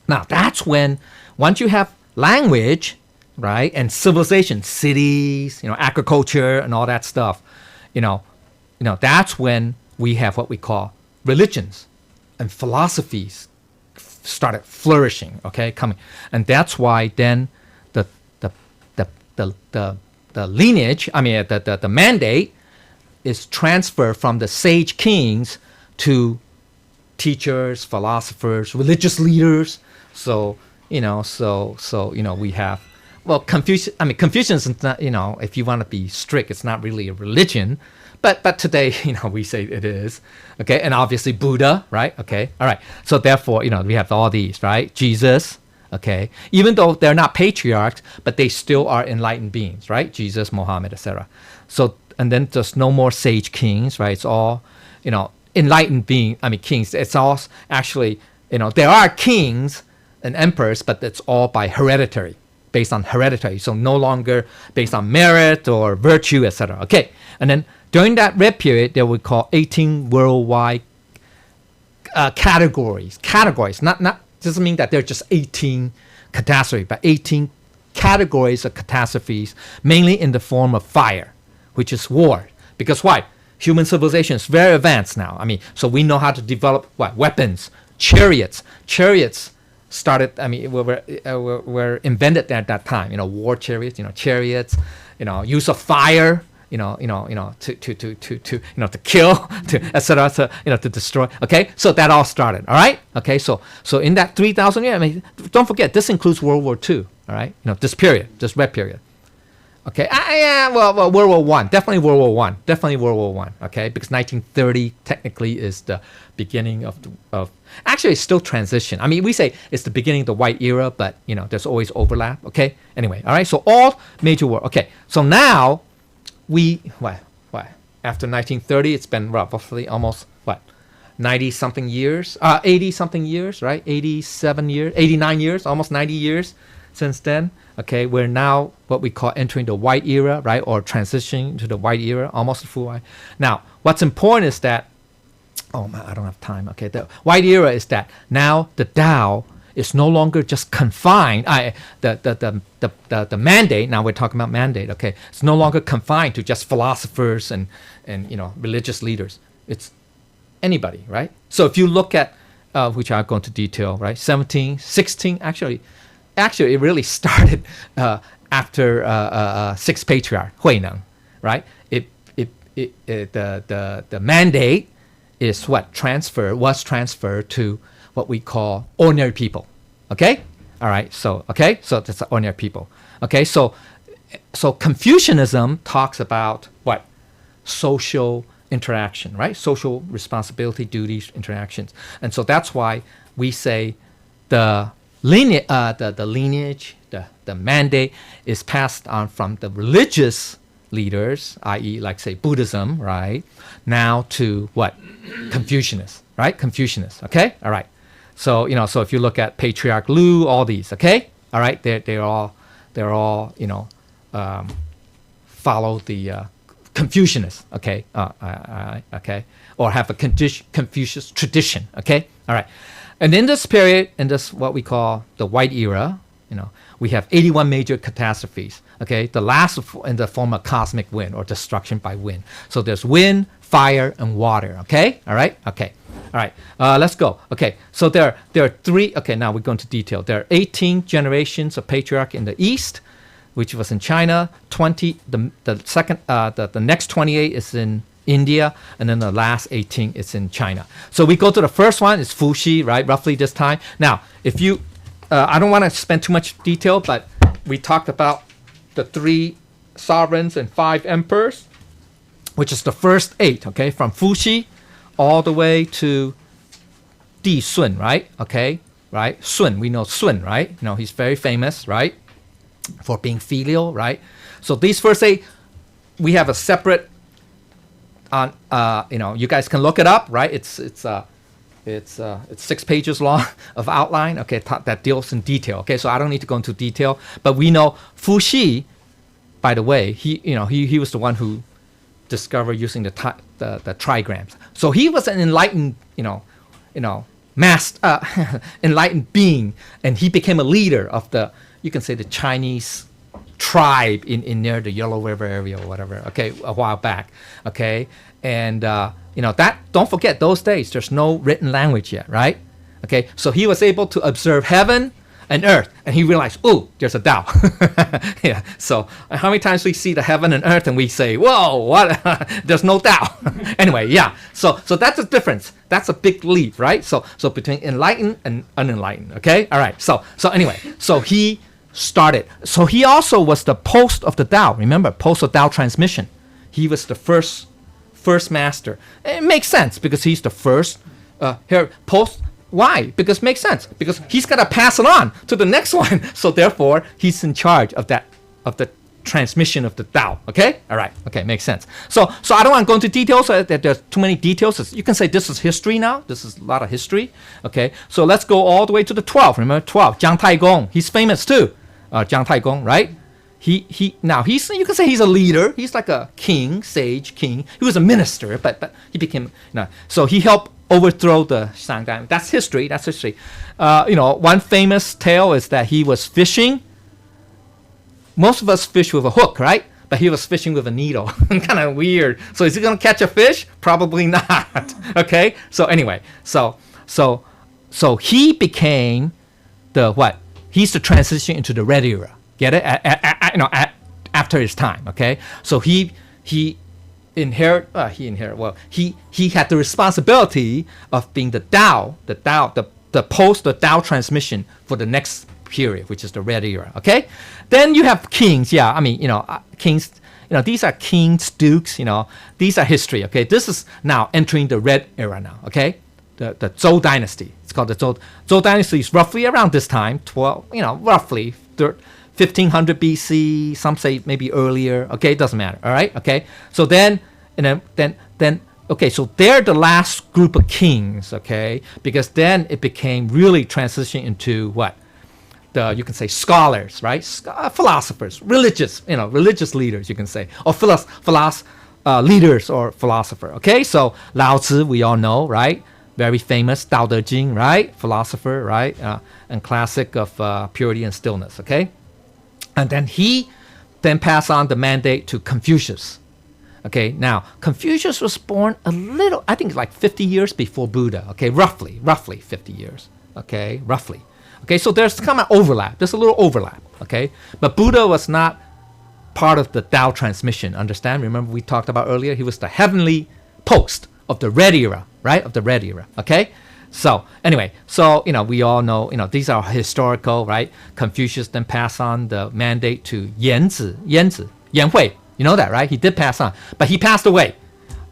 now that's when, once you have language, right, and civilization, cities, agriculture and all that stuff, that's when we have what we call religions and philosophies started flourishing, okay, coming, and that's why then the lineage, the mandate is transferred from the sage kings to teachers, philosophers, religious leaders. So we have, well, Confucius is not, if you want to be strict, it's not really a religion, but today, we say it is, okay, and obviously Buddha, right? Okay, all right. So therefore, we have all these, right? Jesus, okay, even though they're not patriarchs, but they still are enlightened beings, right? Jesus, Muhammad, etc. So, and then there's no more sage kings, right? It's all, enlightened kings. It's all actually, there are kings and emperors, but it's all by hereditary, based on hereditary. So no longer based on merit or virtue, etc. Okay, and then during that red period, they would call 18 worldwide categories. Categories, not doesn't mean that they're just 18 catastrophes, but 18 categories of catastrophes, mainly in the form of fire, which is war. Because why? Human civilization is very advanced now. So we know how to develop weapons, chariots. Chariots started. Were invented at that time. War chariots. Chariots. Use of fire. To kill, etc. To destroy. Okay, so that all started. All right. Okay, so in that 3,000 years, don't forget this includes World War II. All right, this period, this red period. Okay, World War One, definitely World War One, Okay, because 1930 technically is the beginning of actually it's still transition. We say it's the beginning of the white era, but there's always overlap. Okay, anyway, all right. So all major war. Okay, so now after 1930, it's been roughly almost 90 something years, 80 something years, right? 87 years, 89 years, almost 90 years since then. Okay, we're now what we call entering the white era, right? Or transitioning to the white era, almost the full white. Now, what's important is that, I don't have time. Okay, the white era is that now the Dao is no longer just confined. The mandate. Now we're talking about mandate. Okay, it's no longer confined to just philosophers and religious leaders. It's anybody, right? So if you look at, which I'll go into detail, right? 17, 16. Actually, it really started after sixth patriarch Huineng, right? The mandate is was transferred to what we call ordinary people. Okay, all right. So that's ordinary people. Okay, so Confucianism talks about what? Social interaction, right? Social responsibility, duties, interactions, and so that's why we say the lineage, the mandate is passed on from the religious leaders, i.e., like say Buddhism, right? Now to what? Confucianists, right? Confucianists. Okay, all right. So so if you look at Patriarch Lu, all these, okay, all right, they're all follow the Confucianists, okay, okay, or have a Confucius tradition, okay, all right. And in this period, in this what we call the white era, we have 81 major catastrophes, okay, the last in the form of cosmic wind or destruction by wind. So there's wind, fire, and water, okay, all right, okay. All right, let's go. Okay, so there are three. Okay, now we're going to detail. There are 18 generations of patriarch in the East, which was in China. 20. The next 28 is in India, and then the last 18 is in China. So we go to the first one. It's Fuxi, right? Roughly this time. Now, if you, I don't want to spend too much detail, but we talked about the 3 sovereigns and 5 emperors, which is the first 8. Okay, from Fuxi all the way to Di Sun, right? Okay, right? Sun, we know Sun, right? He's very famous, right? For being filial, right? So these first 8, we have a separate, you guys can look it up, right? It's 6 pages long of outline, okay, that deals in detail. Okay, so I don't need to go into detail, but we know Fuxi by the way, he was the one who discovered using the trigrams. So he was an enlightened, enlightened being, and he became a leader of you can say the Chinese tribe in near the Yellow River area or whatever. Okay, a while back. Okay, and that, don't forget, those days there's no written language yet, right? Okay, so he was able to observe heaven and earth, and he realized, oh, there's a Tao. Yeah. So how many times we see the heaven and earth and we say, whoa, what? There's no Tao. Anyway, yeah. So that's a difference. That's a big leap, right? So between enlightened and unenlightened. Okay. All right. So anyway, so he started. So he also was the post of the Tao. Remember, post of Tao transmission. He was the first master. It makes sense because he's the first post. Why? Because it makes sense. Because he's got to pass it on to the next one. So therefore, he's in charge of the transmission of the Tao. Okay? All right. Okay, makes sense. So I don't want to go into details. That there's too many details. You can say this is history now. This is a lot of history. Okay? So let's go all the way to the 12. Remember 12? Jiang Taigong. He's famous too. Jiang Taigong, right? Now you can say he's a leader. He's like a king, sage king. He was a minister, but he became so he helped overthrow the Shangdai. That's history. One famous tale is that he was fishing. Most of us fish with a hook, right? But he was fishing with a needle. Kind of weird. So is he going to catch a fish? Probably not. Okay. So anyway, so he became the what? He's the transition into the red era. Get it? After his time. Okay. So he had the responsibility of being the post the Tao transmission for the next period, which is the red era. Okay, then you have kings. Yeah, kings. These are kings, dukes. These are history. Okay, this is now entering the red era now. Okay, the Zhou dynasty. It's called the Zhou dynasty. Is roughly around this time. Roughly 1500 BC. Some say maybe earlier. Okay, it doesn't matter. All right. Okay, so then okay, so they're the last group of kings. Okay, because then it became really transition into what? You can say scholars, right? Philosophers, religious leaders, you can say, or leaders or philosopher. Okay, so Lao Tzu, we all know, right? Very famous, Dao De Jing, right? Philosopher, right? And classic of purity and stillness. Okay, and then he passed on the mandate to Confucius. Okay, now Confucius was born I think like 50 years before Buddha. Okay, roughly 50 years. Okay, roughly. Okay, so there's kind of overlap. There's a little overlap. Okay, but Buddha was not part of the Tao transmission. Understand? Remember we talked about earlier. He was the heavenly post of the red era, right? Of the red era. Okay. So anyway, we all know these are historical, right? Confucius then passed on the mandate to Yan Hui. You know that, right? He did pass on, but he passed away,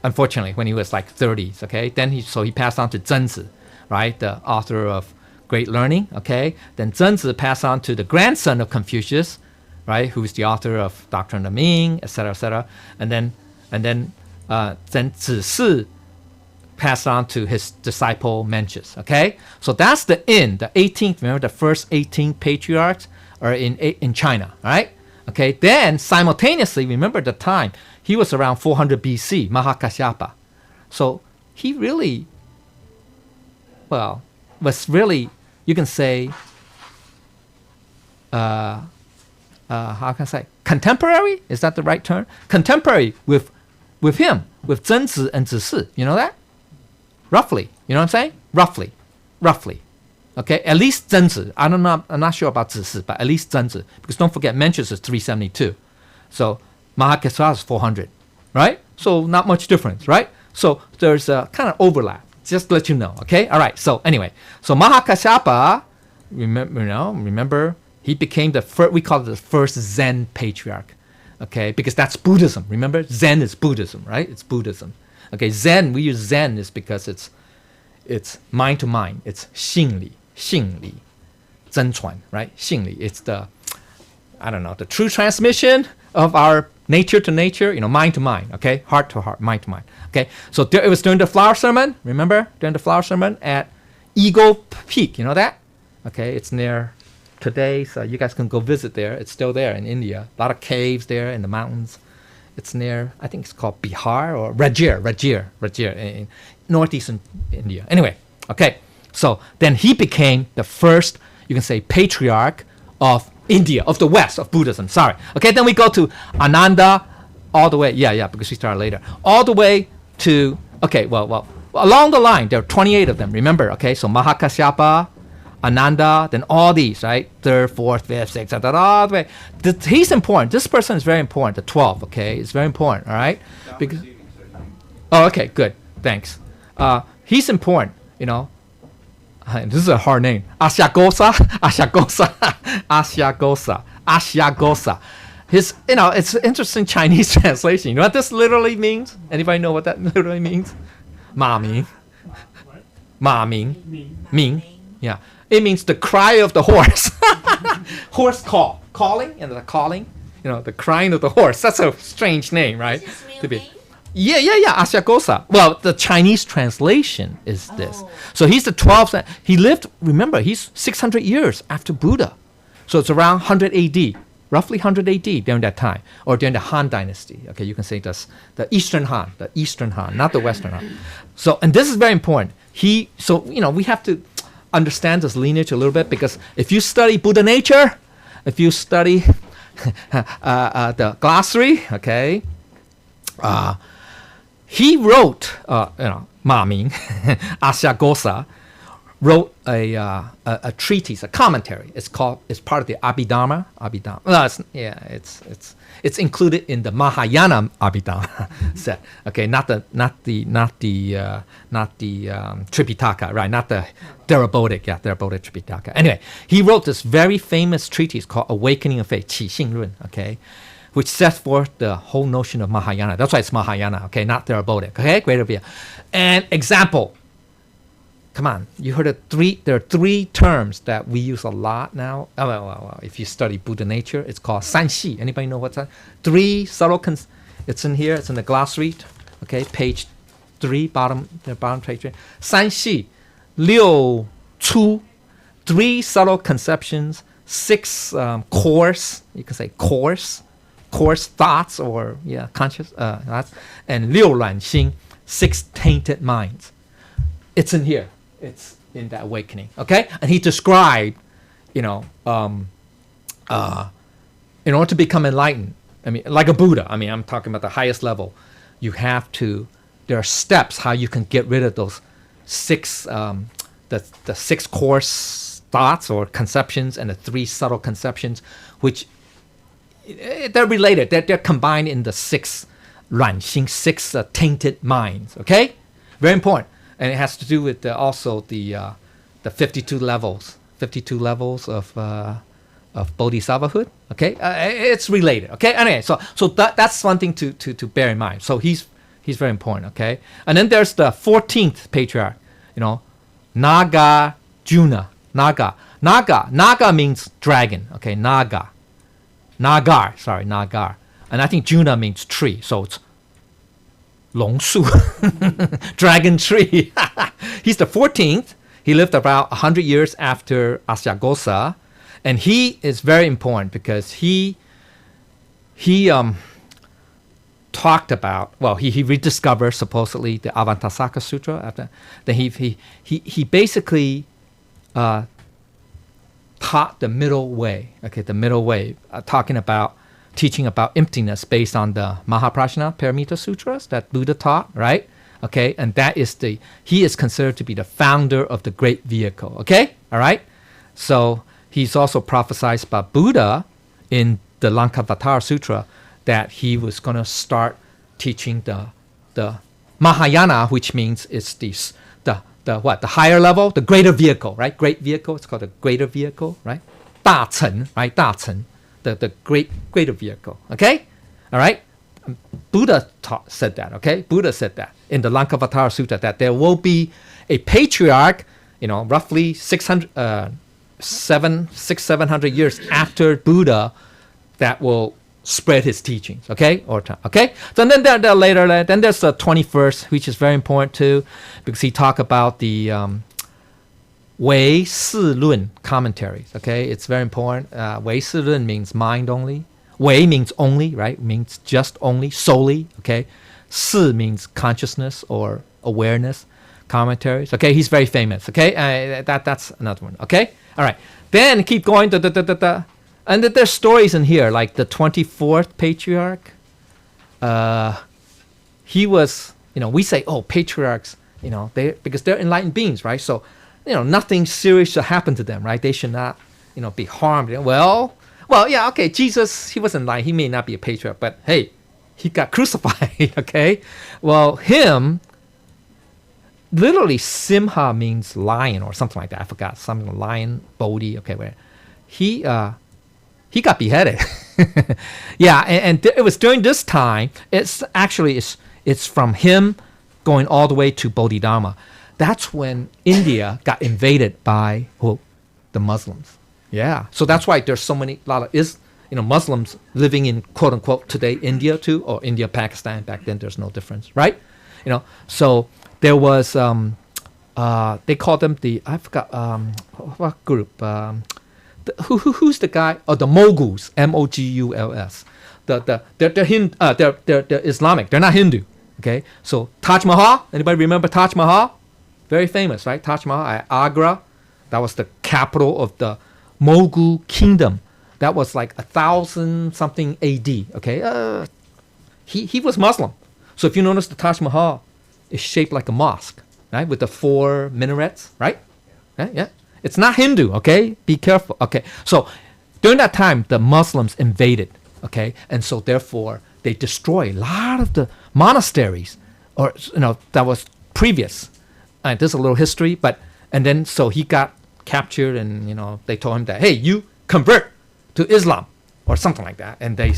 unfortunately, when he was like 30s. Okay, then he passed on to Zhenzi, right? The author of Great Learning. Okay, then Zhenzi passed on to the grandson of Confucius, right? Who is the author of Doctrine of the Ming, etc., and then Zisi passed on to his disciple Mencius. Okay, so that's the 18th. Remember the first 18 patriarchs are in China, right? Okay, then simultaneously, remember the time, he was around 400 BC, Mahakasyapa. So he really, was really, you can say, how can I say, contemporary? Is that the right term? Contemporary with him, with Zhenzi and Zisi. You know that? Roughly. You know what I'm saying? Roughly. Okay, at least Zhenzi. I'm not sure about Zisi, but at least Zhenzi. Because don't forget, Mencius is 372. So Mahakasyapa is 400. Right? So not much difference, right? So there's a kind of overlap. Just to let you know, okay? All right, so anyway. So Mahakasyapa, remember, he became we call it the first Zen patriarch, okay? Because that's Buddhism, remember? Zen is Buddhism, right? It's Buddhism. Okay, Zen, we use Zen is because it's mind to mind. It's 心理 真传, right? 心理, it's the true transmission of our nature to nature, mind to mind, okay? Heart to heart, mind to mind, okay? So it was during the flower sermon, remember? During the flower sermon at Eagle Peak, you know that? Okay, it's near today. So you guys can go visit there. It's still there in India. A lot of caves there in the mountains. It's near, I think it's called Bihar or Rajir in northeastern India. Anyway, okay. So then he became the first, you can say, patriarch of India, of the West, of Buddhism. Sorry. Okay, then we go to Ananda all the way. Yeah, because we started later. All the way to, okay, well, along the line, there are 28 of them, remember? Okay, so Mahakasyapa, Ananda, then all these, right? Third, fourth, fifth, sixth, all the way. He's important. This person is very important, the 12, okay? It's very important, all right? Because, oh, okay, good. Thanks. He's important, you know. This is a hard name. Asyagosa. His, you know, it's an interesting Chinese translation. You know what this literally means? Anybody know what that literally means? Ma Ming. What? Ma Ming. Me. Ming. Yeah. It means the cry of the horse. Horse call. Calling and the calling. You know, the crying of the horse. That's a strange name, right? Is this real To be. name? Yeah, Asyagosa. Well, the Chinese translation is this. So he's the 12th. He lived, remember, he's 600 years after Buddha. So it's around 100 AD, roughly 100 AD during that time, or during the Han Dynasty. Okay, you can say that's the Eastern Han, not the Western Han. So, and this is very important. So, you know, we have to understand this lineage a little bit, because if you study Buddha nature, if you study the glossary, okay, he wrote, Ma Ming, Asyagosa, wrote a treatise, a commentary. It's part of the Abhidharma. No, it's included in the Mahayana Abhidharma set. Okay, not the Tripitaka, right? Not the Therapeutic Tripitaka. Anyway, he wrote this very famous treatise called Awakening of Faith, Qi Xing Run. Okay, which sets forth the whole notion of Mahayana. That's why it's Mahayana. Okay, not Therapeutic. Okay, great idea. And example. Come on, you heard there are three terms that we use a lot now. Well, if you study Buddha nature, it's called sanxi. Anybody know what's that? Three subtle it's in here, it's in the glossary. Okay, page 3, bottom page 3. Sanxi, liu chu, 3 subtle conceptions, 6 coarse, you can say coarse thoughts or conscious thoughts, and liu lan xing, 6 tainted minds. It's in here. It's in that awakening, okay? And he described, in order to become enlightened, I mean, like a Buddha, I mean, I'm talking about the highest level, there are steps how you can get rid of those 6, the 6 coarse thoughts or conceptions and the 3 subtle conceptions, which they're related. They're combined in the 6 ranxing, 6 tainted minds, okay? Very important. And it has to do with also the 52 levels of bodhisattvahood. Okay, it's related. Okay, anyway, so that's one thing to bear in mind. So he's very important. Okay, and then there's the 14th patriarch. Naga Juna. Naga means dragon. Okay, Nagar. And I think Juna means tree. So it's Long Su, dragon tree. He's the 14th. He lived about 100 years after Asyagosa, and he is very important because he talked about, well, he rediscovered supposedly the Avantasaka Sutra. After then, he basically taught the middle way. Okay, the middle way, teaching about emptiness based on the Mahaprajna Paramita Sutras that Buddha taught, right? Okay, and he is considered to be the founder of the great vehicle, okay? All right? So he's also prophesied by Buddha in the Lankavatara Sutra that he was going to start teaching the Mahayana, which means it's the higher level, the greater vehicle, right? Great vehicle, it's called the greater vehicle, right? 大乘, right? 大乘. The greater vehicle, okay? All right? Buddha said that, okay? Buddha said that in the Lankavatara Sutta, that there will be a patriarch, roughly 700 years after Buddha that will spread his teachings, okay? Okay? So then then there's the 21st, which is very important too, because he talked about the Wei Si Lun commentaries. Okay, it's very important. Wei Si Lun means mind only. Wei means only, right? Means just only, solely. Okay, Si means consciousness or awareness. Commentaries. Okay, he's very famous. Okay, that's another one. Okay, all right. Then keep going. And there's stories in here like the 24th patriarch. He was, we say, oh, patriarchs, because they're enlightened beings, right? So, nothing serious should happen to them, right? They should not, be harmed. Well, yeah, okay, Jesus, he was enlightened. He may not be a patriarch, but hey, he got crucified, okay? Well, him, literally Simha means lion or something like that. I forgot, something lion, Bodhi, okay, where he got beheaded. Yeah, and it was during this time. It's actually it's from him going all the way to Bodhidharma. That's when India got invaded by the Muslims. Yeah, so that's why there's a lot of Muslims living in quote unquote today India too, or India, Pakistan. Back then there's no difference, right? So there was they called them I forgot what group. Who's the guy? Oh, the Moguls, Moguls. They're Islamic. They're not Hindu. Okay, so Taj Mahal. Anybody remember Taj Mahal? Very famous, right? Taj Mahal at Agra. That was the capital of the Mogul kingdom. That was like 1000 something AD. Okay, he was Muslim. So if you notice, the Taj Mahal is shaped like a mosque, right, with the 4 minarets, right? Yeah. It's not Hindu, okay? Be careful, okay? So during that time, the Muslims invaded, okay? And so therefore, they destroyed a lot of the monasteries, or, that was previous. There's a little history, and then so he got captured and, they told him that, hey, you convert to Islam or something like that. And he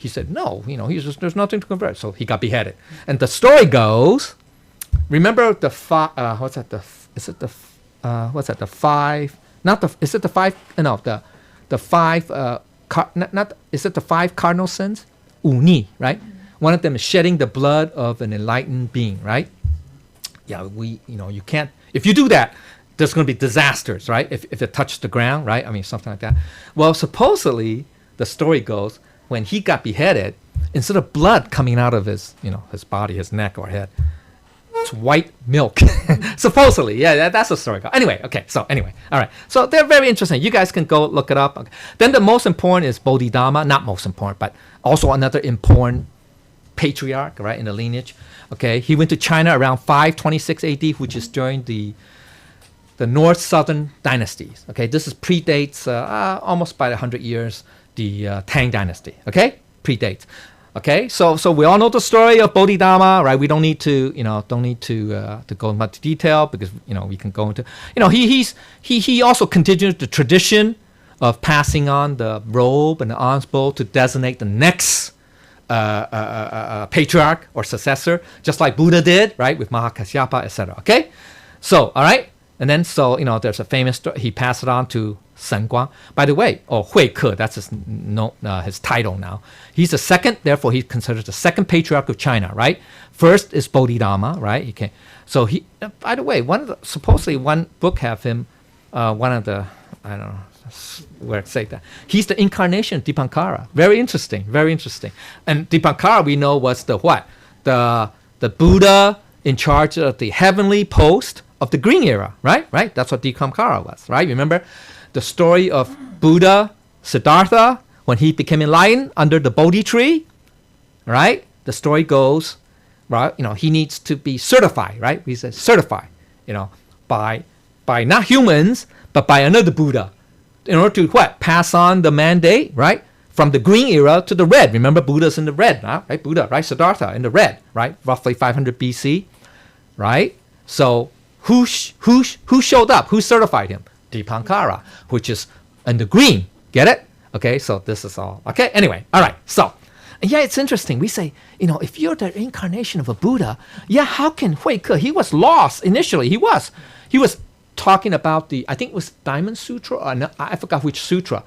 said, no, there's nothing to convert. So he got beheaded. And the story goes, remember the five, the 5 cardinal sins? Uni, right? One of them is shedding the blood of an enlightened being, right? Yeah, you can't, if you do that, there's going to be disasters, right? If it touched the ground, right? I mean, something like that. Well, supposedly, the story goes, when he got beheaded, instead of blood coming out of his body, his neck or head, it's white milk. Supposedly, yeah, that's the story. Anyway, okay, all right. So they're very interesting. You guys can go look it up. Okay. Then the most important is Bodhidharma. Not most important, but also another important patriarch, right, in the lineage. Okay, he went to China around 526 AD, which is during the North-Southern dynasties. Okay, this predates almost by 100 years the Tang dynasty. Okay, predates. Okay, so we all know the story of Bodhidharma, right? We don't need to to go into much detail because we can go into he also continued the tradition of passing on the robe and the alms bowl to designate the next patriarch or successor, just like Buddha did, right, with Mahakasyapa, etc. Okay, so all right, and then there's a famous story. He passed it on to Sen Guang. By the way, Hui Ke, that's his title now. He's the second, therefore he's considered the second patriarch of China, right? First is Bodhidharma, right? So he, by the way, supposedly one book have him, one of the, I don't know where to say that. He's the incarnation of Dipankara. Very interesting, very interesting. And Dipankara we know was the what? The Buddha in charge of the heavenly post of the Green Era, right? Right? That's what Dipankara was, right? Remember the story of Buddha Siddhartha when he became enlightened under the Bodhi tree, right? The story goes, right? He needs to be certified, right? He says certified, by not humans, but by another Buddha, in order to what? Pass on the mandate, right? From the green era to the red. Remember, Buddha's in the red, right? Buddha, right? Siddhartha in the red, right? Roughly 500 BC, right? So who showed up? Who certified him? Dipankara, which is in the green. Get it? Okay, so this is all. Okay, anyway, all right. So, yeah, it's interesting. We say, if you're the incarnation of a Buddha, yeah, how can Hui Ke? He was lost initially. He was talking about I think it was Diamond Sutra, or no, I forgot which sutra,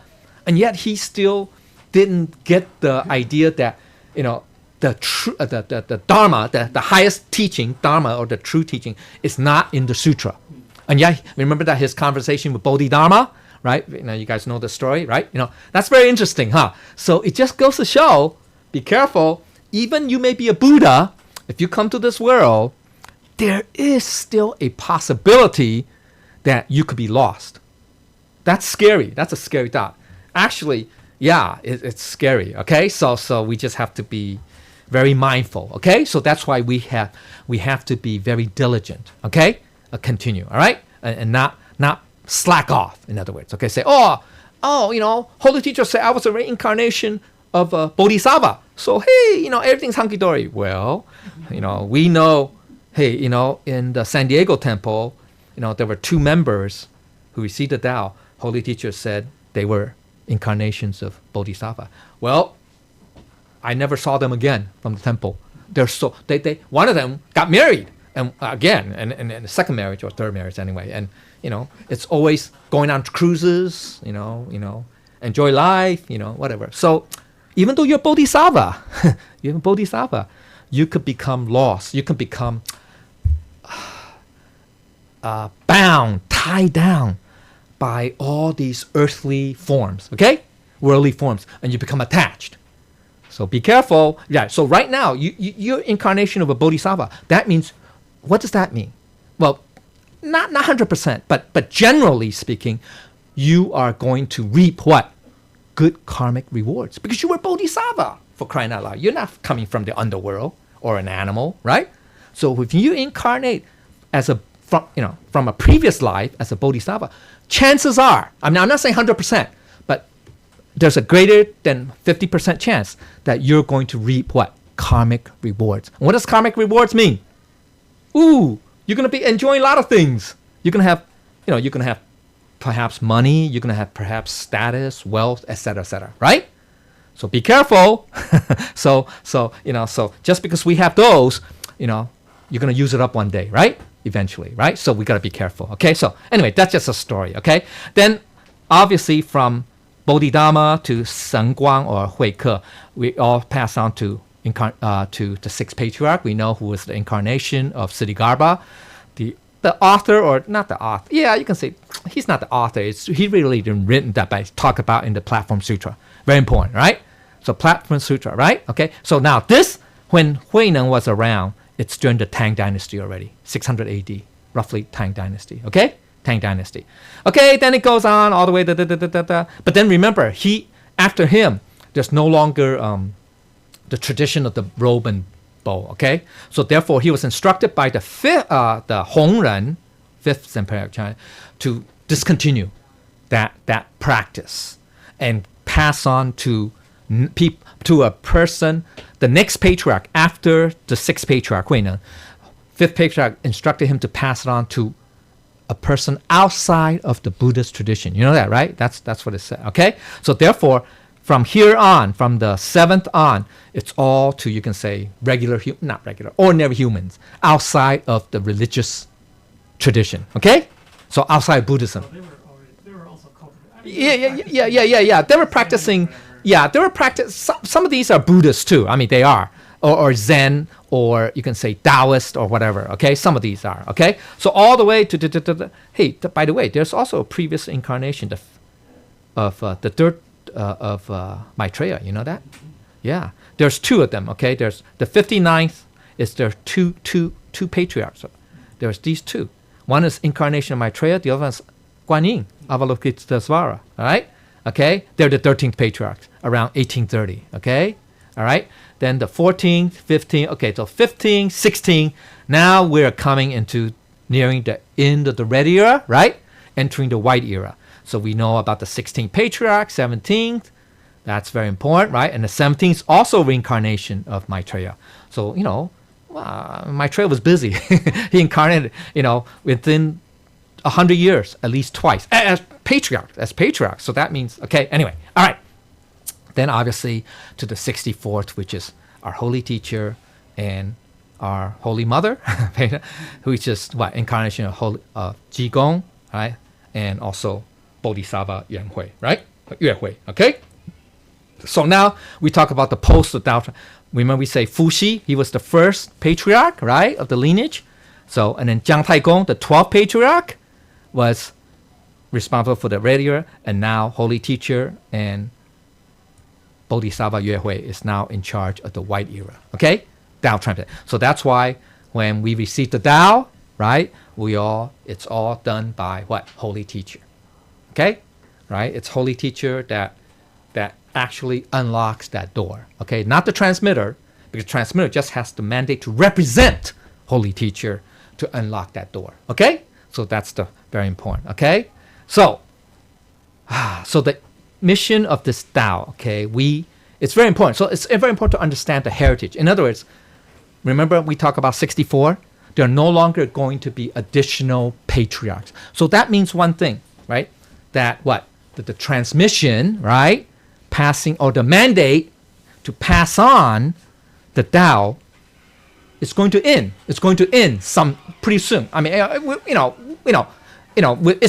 and yet he still didn't get the idea that the Dharma, the highest teaching, Dharma or the true teaching, is not in the sutra. And yeah, remember that his conversation with Bodhidharma, right? You guys know the story, right? That's very interesting, huh? So it just goes to show, be careful. Even you may be a Buddha, if you come to this world, there is still a possibility that you could be lost. That's scary. That's a scary thought. Actually, yeah, it's scary. Okay, so we just have to be very mindful. Okay, so that's why we have to be very diligent. Okay, continue. All right, and not slack off. In other words, okay, say holy teacher said I was a reincarnation of a bodhisattva. So hey, everything's hunky dory. Well, we know. Hey, in the San Diego temple, there were 2 members who received the Tao. Holy teacher said they were incarnations of bodhisattva. Well, I never saw them again from the temple. They one of them got married, and again, and the second marriage or third marriage anyway. And it's always going on cruises. Enjoy life. Whatever. So even though you're bodhisattva, you could become lost. You could become bound, tied down by all these earthly forms, okay? Worldly forms, and you become attached. So be careful. Yeah, so right now, you're incarnation of a bodhisattva. That means, what does that mean? Well, not 100%, but generally speaking, you are going to reap what? Good karmic rewards. Because you were bodhisattva, for crying out loud. You're not coming from the underworld or an animal, right? So if you incarnate from a previous life as a bodhisattva, chances are, I'm not saying 100%, but there's a greater than 50% chance that you're going to reap what? Karmic rewards. And what does karmic rewards mean? Ooh, you're going to be enjoying a lot of things. You're going to have perhaps money, you're going to have perhaps status, wealth, etc., right? So be careful. So just because we have those, you're going to use it up one day, right? Eventually, right? So we got to be careful. Okay. So anyway, that's just a story. Okay. Then obviously from Bodhidharma to Sengguang or Huike, we all pass on to the 6th patriarch. We know who was the incarnation of Siddhigarbha, the author, or not the author. Yeah, you can say he's not the author. He really didn't written that, but talk about in the Platform Sutra. Very important, right? So Platform Sutra, right? Okay. So now this, when Huineng was around, it's during the Tang Dynasty already, 600 AD, roughly Tang Dynasty. Okay, Tang Dynasty. Okay, then it goes on all the way. But then remember, after him, there's no longer the tradition of the robe and bow. Okay, so therefore he was instructed by the Hongren, 5th Emperor of China, to discontinue that practice and pass on to a person, the next patriarch after the 6th patriarch, Huineng, 5th patriarch instructed him to pass it on to a person outside of the Buddhist tradition. You know that, right? That's what it said. Okay, so therefore, from here on, from the 7th on, it's all to, you can say, ordinary humans outside of the religious tradition. Okay, so outside Buddhism. They were also cultivating. Yeah. They were practicing. Yeah, they were some of these are Buddhists too. I mean, they are. Or Zen, or you can say Taoist or whatever. Okay, some of these are. Okay, so all the way to hey, by the way, there's also a previous incarnation of the 3rd of Maitreya. You know that? Yeah, there's 2 of them. Okay, there's the 59th. Is there two patriarchs? There's these 2. One is incarnation of Maitreya. The other one is Guanyin, Avalokitesvara. All right. Okay, they're the 13th patriarchs around 1830. Okay, all right. Then the 14th, 15th. Okay, so 15, 16. Now we're coming into nearing the end of the Red Era, right? Entering the White Era. So we know about the 16th patriarch, 17th. That's very important, right? And the 17th is also reincarnation of Maitreya. So Maitreya was busy. He incarnated, within 100 years, at least twice, as patriarch. So that means, okay, anyway, all right. Then obviously to the 64th, which is our holy teacher and our holy mother, who is just incarnation of Jigong, right? And also Bodhisattva Yuanhui, right? Yuanhui, okay? So now we talk about the post of Dao. Remember we say Fuxi, he was the first patriarch, right, of the lineage. So, and then Jiang Taigong, the 12th patriarch, was responsible for the red era, and now Holy Teacher and Bodhisattva Yue Hui is now in charge of the white era. Okay, Dao transit. So that's why when we receive the Dao, right, it's all done by what? Holy Teacher. Okay, right? It's Holy Teacher that actually unlocks that door. Okay, not the transmitter, because transmitter just has the mandate to represent Holy Teacher to unlock that door. Okay, so that's the very important. Okay, so the mission of this Tao. Okay, it's very important. So it's very important to understand the heritage. In other words, remember we talk about 64. There are no longer going to be additional patriarchs. So that means one thing, right? That what? That the transmission, right? Passing, or the mandate to pass on the Tao is going to end. It's going to end pretty soon. I mean, it's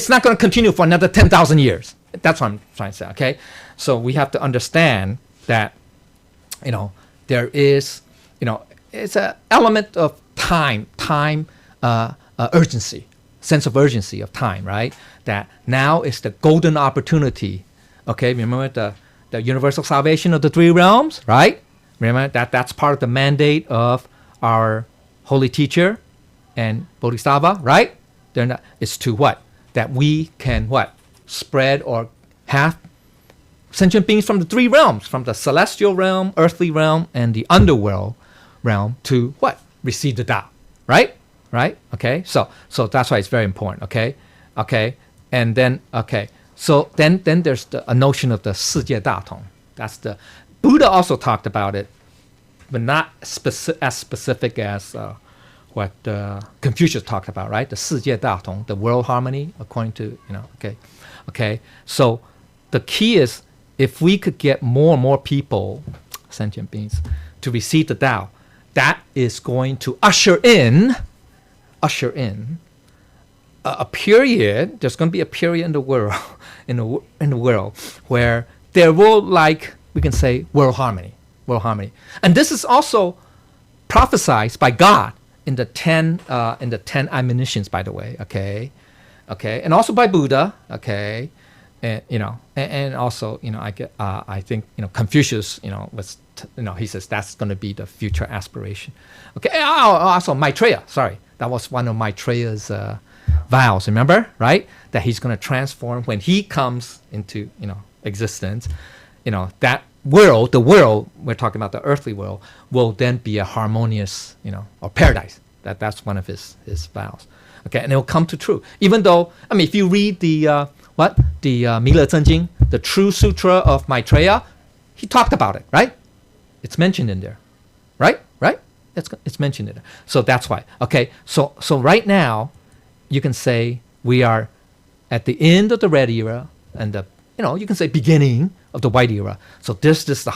not going to continue for another 10,000 years. That's what I'm trying to say. Okay, so we have to understand that, there is, it's an element of time, urgency, sense of urgency of time, right? That now is the golden opportunity. Okay, remember the universal salvation of the three realms, right? Remember that's part of the mandate of our Holy Teacher and Bodhisattva, right? It's to what? That we can what? Spread or have sentient beings from the three realms, from the celestial realm, earthly realm, and the underworld realm to what? Receive the Tao, right? Right? Okay, so that's why it's very important, okay? And then, so then there's a notion of the 世界大同. That's the Buddha also talked about it, but not as specific as what Confucius talked about, right? The 世界大同, the world harmony, according to, okay. So the key is if we could get more and more people, sentient beings, to receive the Tao, that is going to usher in a period. There's going to be a period in the world, in the world where there will, like we can say, world harmony. And this is also prophesied by God in the 10 admonitions, by the way. Okay, and also by Buddha. Okay, and also I think Confucius was he says that's going to be the future aspiration. Okay, also Maitreya. Sorry, that was one of Maitreya's vows. Remember, right? That he's going to transform when he comes into existence. That world, the world we're talking about, the earthly world, will then be a harmonious, or paradise. That's one of his vows. Okay, and it will come to true. Even though, I mean, if you read the Mila Zhenjing, the True Sutra of Maitreya, he talked about it, right? It's mentioned in there, right? It's mentioned in there. So that's why. Okay, so right now, you can say we are at the end of the red era and you can say beginning of the white era. So this is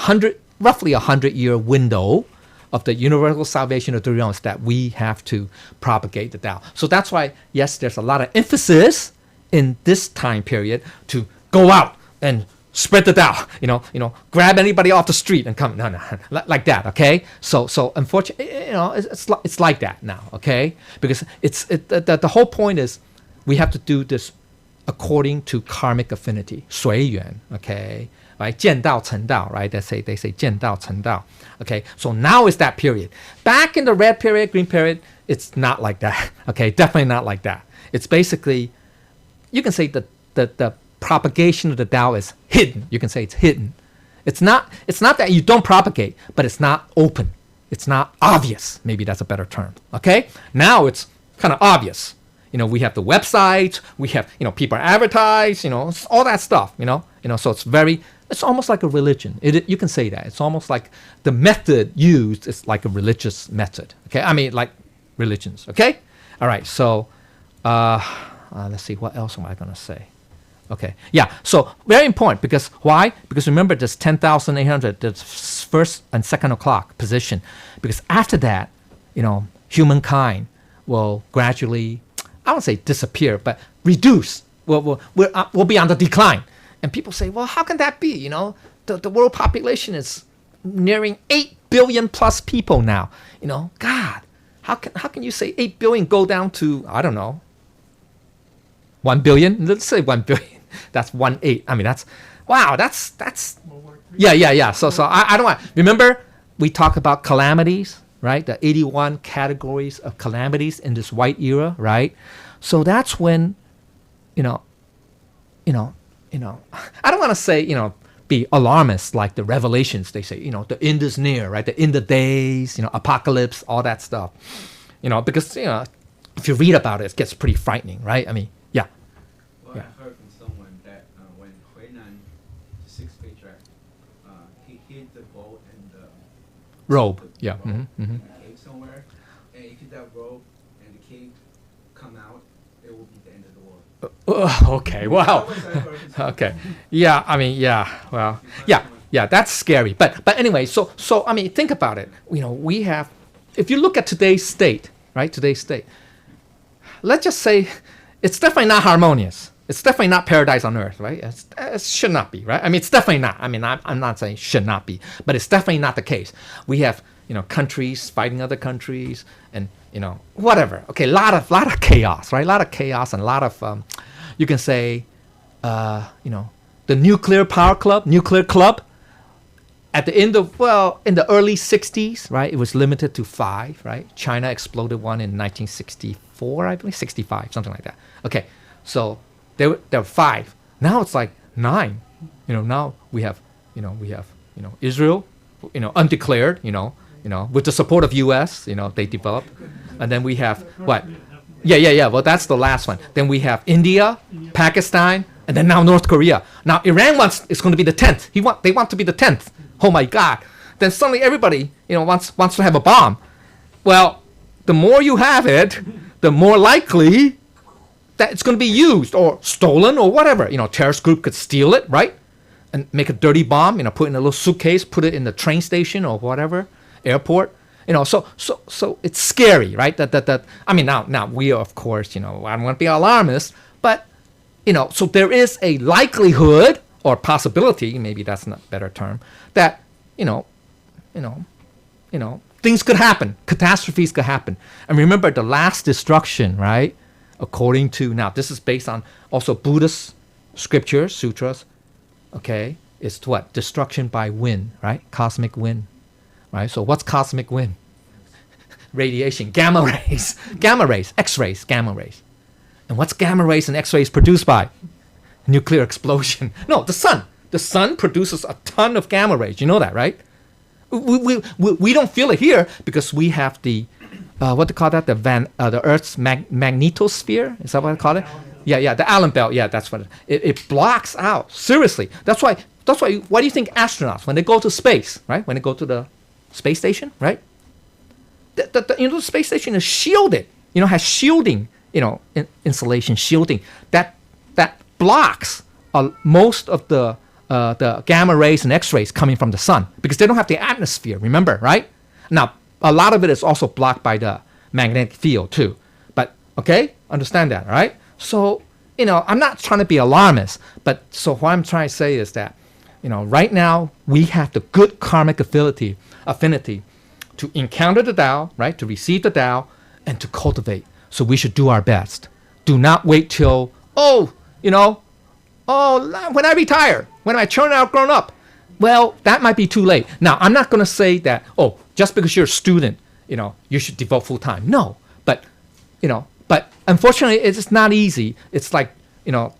roughly 100-year window of the universal salvation of the realms that we have to propagate the Tao. So that's why, yes, there's a lot of emphasis in this time period to go out and spread the Tao. Grab anybody off the street and come. No, like that. Okay. So unfortunately, it's like that now. Okay, because the whole point is we have to do this according to karmic affinity, 随缘. Okay. Right, 见道成道, right? They say 见道成道. Okay, so now is that period. Back in the red period, green period, it's not like that. Okay, definitely not like that. It's basically, you can say the propagation of the Tao is hidden. You can say it's hidden. It's not that you don't propagate, but it's not open. It's not obvious. Maybe that's a better term. Okay, now it's kind of obvious. We have the websites, we have, people advertise, all that stuff, so it's almost like a religion. You can say that. It's almost like the method used is like a religious method. Okay, I mean, like religions. Okay, all right. So let's see, what else am I going to say? Okay, yeah. So very important because why? Because remember this 10,800, the first and second o'clock position. Because after that, humankind will gradually, I won't say disappear, but reduce. We'll be on the decline. And people say, well, how can that be? The world population is nearing 8 billion plus people now. God, how can you say 8 billion go down to, I don't know, 1 billion. Let's say 1 billion. That's 1/8. I mean, that's World War III. yeah. So I don't want. Remember, we talk about calamities, right? The 81 categories of calamities in this white era, right? So that's when, you know, I don't want to say, be alarmist like the Revelations. They say, the end is near, right? The end of days, apocalypse, all that stuff. Because if you read about it, it gets pretty frightening, right? I mean, yeah. Well, Yeah. I heard from someone that when Huinan, the sixth patriarch, he hid the boat and the Robe, the yeah. robe Mhm, mhm. in the cave somewhere, and if that robe and the cave come out, it will be the end of the world. Okay, wow. That was I heard from someone. Okay. Yeah, I mean, yeah, well, yeah, that's scary. But anyway, so I mean, think about it. We have, if you look at today's state, right? Today's state, let's just say it's definitely not harmonious. It's definitely not paradise on earth, right? It should not be, right? I mean, it's definitely not. I mean, I'm not saying should not be, but it's definitely not the case. We have, countries fighting other countries and, whatever. Okay, a lot of chaos, right? A lot of chaos and a lot of, you can say, the nuclear club, at the end of, in the early 60s, right, it was limited to 5, right? China exploded one in 1964, I believe, 65, something like that. Okay, so there were 5. Now it's like 9. Now we have Israel, undeclared, with the support of U.S., they developed. And then we have, what? Yeah, well, that's the last one. Then we have India, Pakistan, and then now North Korea. Now Iran it's going to be the 10th. They want to be the 10th. Oh my God. Then suddenly everybody, wants to have a bomb. Well, the more you have it, the more likely that it's going to be used or stolen or whatever. Terrorist group could steal it, right? And make a dirty bomb, put it in a little suitcase, put it in the train station or whatever, airport. So it's scary, right? That I mean, now we are, of course, I don't want to be alarmist, but so there is a likelihood or possibility, maybe that's not a better term, that things could happen, catastrophes could happen. And remember the last destruction, right? According to, now this is based on also Buddhist scriptures, sutras, okay? It's what? Destruction by wind, right? Cosmic wind, right? So what's cosmic wind? Radiation, gamma rays, X-rays, gamma rays. And what's gamma rays and X-rays produced by? Nuclear explosion. No, the sun. The sun produces a ton of gamma rays. You know that, right? We don't feel it here because we have the, what do you call that? The Earth's magnetosphere. Is that what I call it? Yeah, the Allen belt. Yeah, that's what it blocks out. Seriously. That's why. Why do you think astronauts, when they go to space, right? When they go to the space station, right? The space station is shielded. Has shielding. Insulation shielding that blocks most of the gamma rays and X-rays coming from the sun because they don't have the atmosphere. Remember, right? Now a lot of it is also blocked by the magnetic field too. But okay, understand that, right? So I'm not trying to be alarmist, but so what I'm trying to say is that right now we have the good karmic affinity to encounter the Tao, right? To receive the Tao and to cultivate. So we should do our best. Do not wait till, when I retire, when I turn out grown up. Well, that might be too late. Now, I'm not going to say that, just because you're a student, you should devote full time. No, but unfortunately, it's not easy. It's like,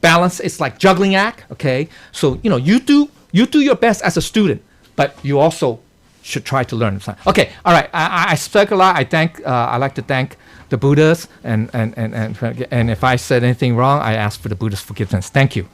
balance. It's like juggling act, okay? So, you do your best as a student, but you also should try to learn. Okay, all right. I spoke a lot. I like to thank the Buddhas, and if I said anything wrong, I ask for the Buddha's forgiveness. Thank you.